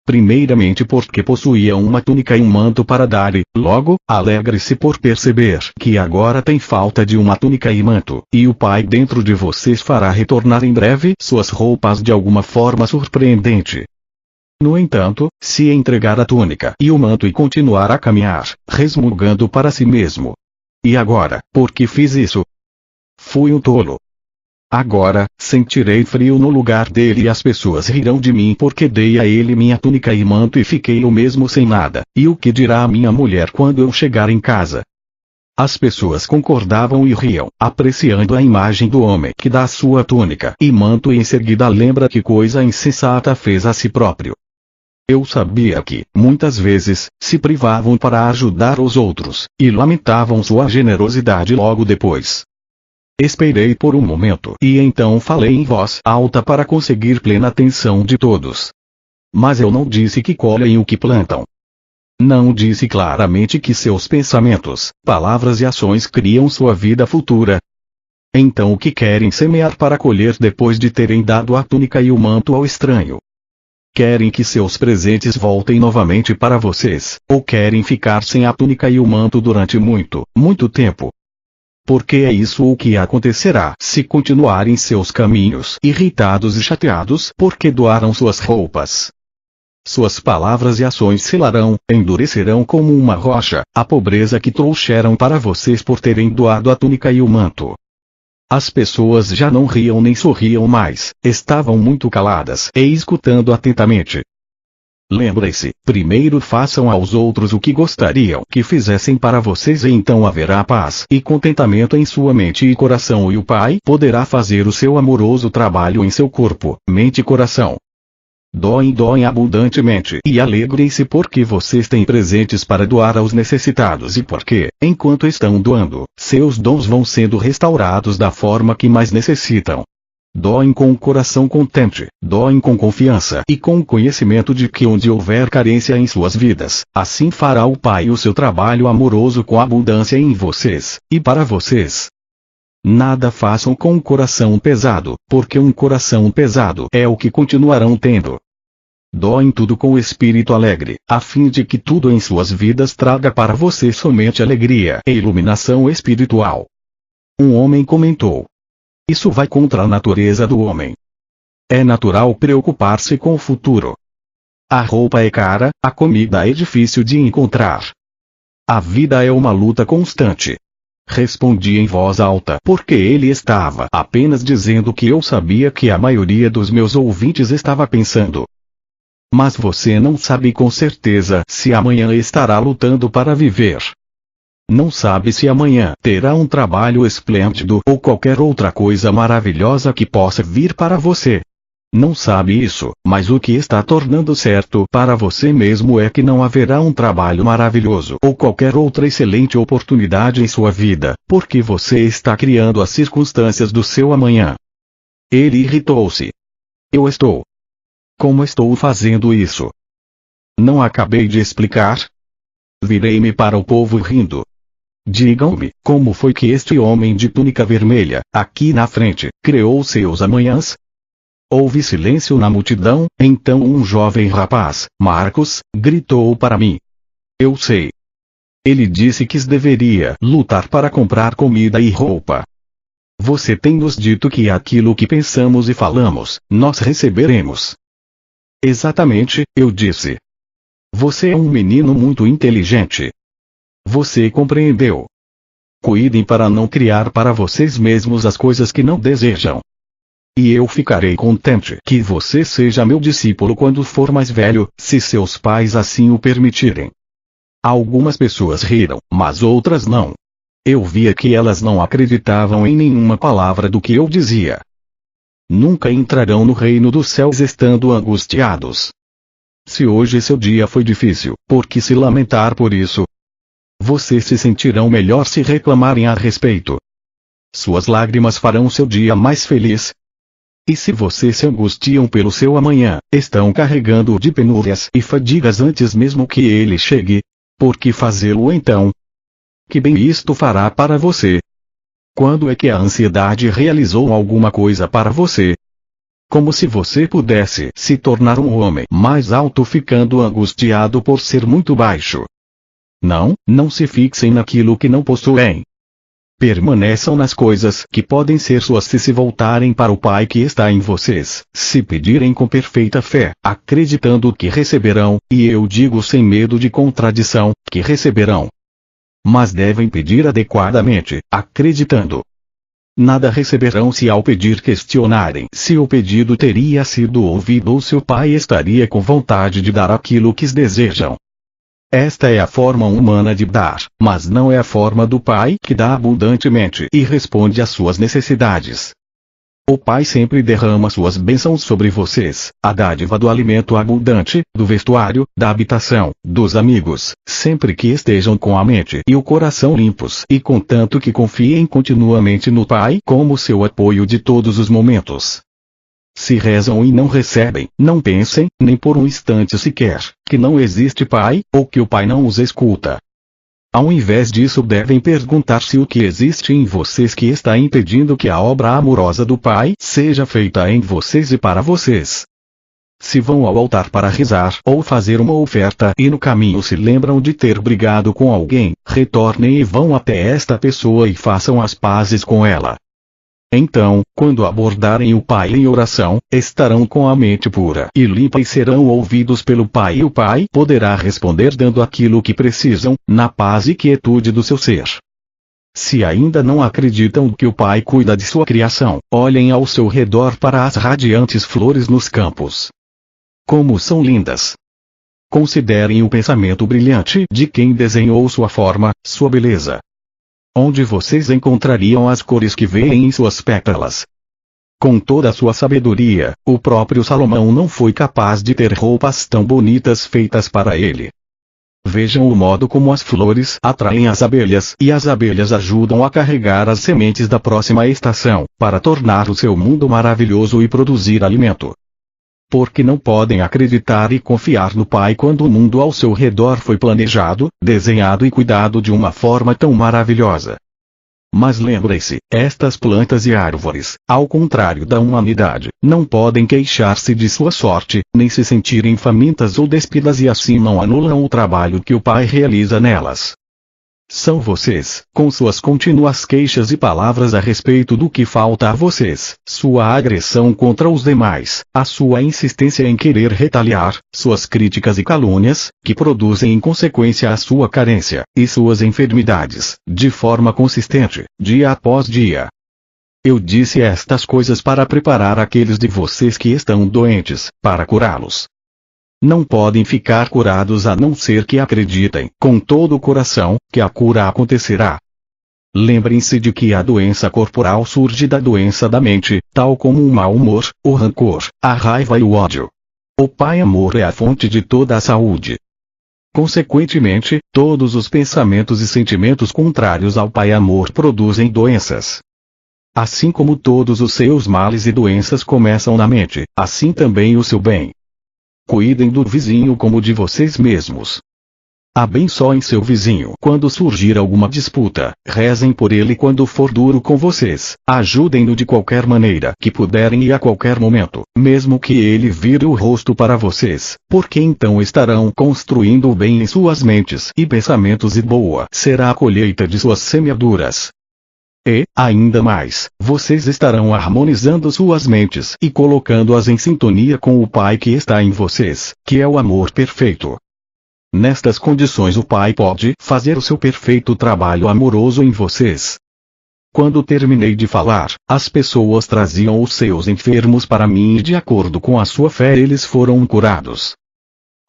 Primeiramente porque possuía uma túnica e um manto para dar e, logo, alegre-se por perceber que agora tem falta de uma túnica e manto, e o Pai dentro de vocês fará retornar em breve suas roupas de alguma forma surpreendente. No entanto, se entregar a túnica e o manto e continuar a caminhar, resmungando para si mesmo. E agora, por que fiz isso? Fui um tolo. Agora, sentirei frio no lugar dele e as pessoas rirão de mim porque dei a ele minha túnica e manto e fiquei eu mesmo sem nada, e o que dirá a minha mulher quando eu chegar em casa? As pessoas concordavam e riam, apreciando a imagem do homem que dá sua túnica e manto e em seguida lembra que coisa insensata fez a si próprio. Eu sabia que, muitas vezes, se privavam para ajudar os outros, e lamentavam sua generosidade logo depois. Esperei por um momento e então falei em voz alta para conseguir plena atenção de todos. Mas eu não disse que colhem o que plantam. Não disse claramente que seus pensamentos, palavras e ações criam sua vida futura. Então o que querem semear para colher depois de terem dado a túnica e o manto ao estranho? Querem que seus presentes voltem novamente para vocês, ou querem ficar sem a túnica e o manto durante muito, muito tempo? Porque é isso o que acontecerá se continuarem seus caminhos irritados e chateados porque doaram suas roupas. Suas palavras e ações selarão, endurecerão como uma rocha, a pobreza que trouxeram para vocês por terem doado a túnica e o manto. As pessoas já não riam nem sorriam mais, estavam muito caladas e escutando atentamente. Lembrem-se, primeiro façam aos outros o que gostariam que fizessem para vocês e então haverá paz e contentamento em sua mente e coração e o Pai poderá fazer o seu amoroso trabalho em seu corpo, mente e coração. Doem abundantemente e alegrem-se porque vocês têm presentes para doar aos necessitados e porque, enquanto estão doando, seus dons vão sendo restaurados da forma que mais necessitam. Doem com o coração contente, doem com confiança e com o conhecimento de que onde houver carência em suas vidas, assim fará o Pai o seu trabalho amoroso com abundância em vocês, e para vocês. Nada façam com um coração pesado, porque um coração pesado é o que continuarão tendo. Doem tudo com o espírito alegre, a fim de que tudo em suas vidas traga para vocês somente alegria e iluminação espiritual. Um homem comentou. Isso vai contra a natureza do homem. É natural preocupar-se com o futuro. A roupa é cara, a comida é difícil de encontrar. A vida é uma luta constante. Respondi em voz alta porque ele estava apenas dizendo que eu sabia que a maioria dos meus ouvintes estava pensando. Mas você não sabe com certeza se amanhã estará lutando para viver. Não sabe se amanhã terá um trabalho esplêndido ou qualquer outra coisa maravilhosa que possa vir para você. Não sabe isso, mas o que está tornando certo para você mesmo é que não haverá um trabalho maravilhoso ou qualquer outra excelente oportunidade em sua vida, porque você está criando as circunstâncias do seu amanhã. Ele irritou-se. Eu estou. Como estou fazendo isso? Não acabei de explicar? Virei-me para o povo rindo. Digam-me, como foi que este homem de túnica vermelha, aqui na frente, criou seus amanhãs? Houve silêncio na multidão, então um jovem rapaz, Marcos, gritou para mim. Eu sei. Ele disse que deveria lutar para comprar comida e roupa. Você tem nos dito que aquilo que pensamos e falamos, nós receberemos. Exatamente, eu disse. Você é um menino muito inteligente. Você compreendeu. Cuidem para não criar para vocês mesmos as coisas que não desejam. E eu ficarei contente que você seja meu discípulo quando for mais velho, se seus pais assim o permitirem. Algumas pessoas riram, mas outras não. Eu via que elas não acreditavam em nenhuma palavra do que eu dizia. Nunca entrarão no reino dos céus estando angustiados. Se hoje seu dia foi difícil, por que se lamentar por isso? Vocês se sentirão melhor se reclamarem a respeito. suas lágrimas farão seu dia mais feliz. E se vocês se angustiam pelo seu amanhã, estão carregando de penúrias e fadigas antes mesmo que ele chegue, por que fazê-lo então? Que bem isto fará para você? Quando é que a ansiedade realizou alguma coisa para você? Como se você pudesse se tornar um homem mais alto ficando angustiado por ser muito baixo. Não se fixem naquilo que não possuem. Permaneçam nas coisas que podem ser suas se voltarem para o Pai que está em vocês, se pedirem com perfeita fé, acreditando que receberão, e eu digo sem medo de contradição, que receberão. Mas devem pedir adequadamente, acreditando. Nada receberão se ao pedir questionarem se o pedido teria sido ouvido ou se o Pai estaria com vontade de dar aquilo que desejam. Esta é a forma humana de dar, mas não é a forma do Pai que dá abundantemente e responde às suas necessidades. O Pai sempre derrama suas bênçãos sobre vocês, a dádiva do alimento abundante, do vestuário, da habitação, dos amigos, sempre que estejam com a mente e o coração limpos e contanto que confiem continuamente no Pai como seu apoio de todos os momentos. Se rezam e não recebem, não pensem, nem por um instante sequer, que não existe Pai, ou que o Pai não os escuta. Ao invés disso devem perguntar-se o que existe em vocês que está impedindo que a obra amorosa do Pai seja feita em vocês e para vocês. Se vão ao altar para rezar ou fazer uma oferta e no caminho se lembram de ter brigado com alguém, retornem e vão até esta pessoa e façam as pazes com ela. Então, quando abordarem o Pai em oração, estarão com a mente pura e limpa e serão ouvidos pelo Pai e o Pai poderá responder dando aquilo que precisam, na paz e quietude do seu ser. Se ainda não acreditam que o Pai cuida de sua criação, olhem ao seu redor para as radiantes flores nos campos. Como são lindas! Considerem o pensamento brilhante de quem desenhou sua forma, sua beleza. Onde vocês encontrariam as cores que veem em suas pétalas? Com toda a sua sabedoria, o próprio Salomão não foi capaz de ter roupas tão bonitas feitas para ele. Vejam o modo como as flores atraem as abelhas e as abelhas ajudam a carregar as sementes da próxima estação, para tornar o seu mundo maravilhoso e produzir alimento. Porque não podem acreditar e confiar no Pai quando o mundo ao seu redor foi planejado, desenhado e cuidado de uma forma tão maravilhosa. Mas lembrem-se, estas plantas e árvores, ao contrário da humanidade, não podem queixar-se de sua sorte, nem se sentirem famintas ou despidas e assim não anulam o trabalho que o Pai realiza nelas. São vocês, com suas contínuas queixas e palavras a respeito do que falta a vocês, sua agressão contra os demais, a sua insistência em querer retaliar, suas críticas e calúnias, que produzem em consequência a sua carência, e suas enfermidades, de forma consistente, dia após dia. Eu disse estas coisas para preparar aqueles de vocês que estão doentes, para curá-los. Não podem ficar curados a não ser que acreditem, com todo o coração, que a cura acontecerá. Lembrem-se de que a doença corporal surge da doença da mente, tal como o mau humor, o rancor, a raiva e o ódio. O Pai Amor é a fonte de toda a saúde. Consequentemente, todos os pensamentos e sentimentos contrários ao Pai Amor produzem doenças. Assim como todos os seus males e doenças começam na mente, assim também o seu bem. Cuidem do vizinho como de vocês mesmos. Abençoem seu vizinho quando surgir alguma disputa, rezem por ele quando for duro com vocês, ajudem-no de qualquer maneira que puderem e a qualquer momento, mesmo que ele vire o rosto para vocês, porque então estarão construindo o bem em suas mentes e pensamentos e boa será a colheita de suas semeaduras. E, ainda mais, vocês estarão harmonizando suas mentes e colocando-as em sintonia com o Pai que está em vocês, que é o amor perfeito. Nestas condições o Pai pode fazer o seu perfeito trabalho amoroso em vocês. Quando terminei de falar, as pessoas traziam os seus enfermos para mim e de acordo com a sua fé eles foram curados.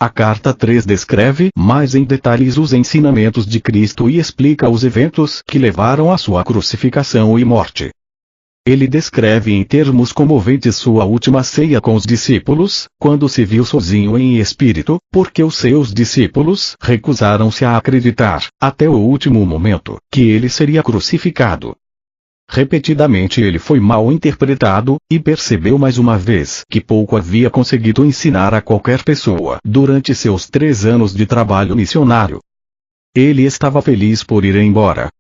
A carta 3 descreve mais em detalhes os ensinamentos de Cristo e explica os eventos que levaram à sua crucificação e morte. Ele descreve em termos comoventes sua última ceia com os discípulos, quando se viu sozinho em espírito, porque os seus discípulos recusaram-se a acreditar, até o último momento, que ele seria crucificado. Repetidamente ele foi mal interpretado, e percebeu mais uma vez que pouco havia conseguido ensinar a qualquer pessoa durante seus 3 anos de trabalho missionário. Ele estava feliz por ir embora.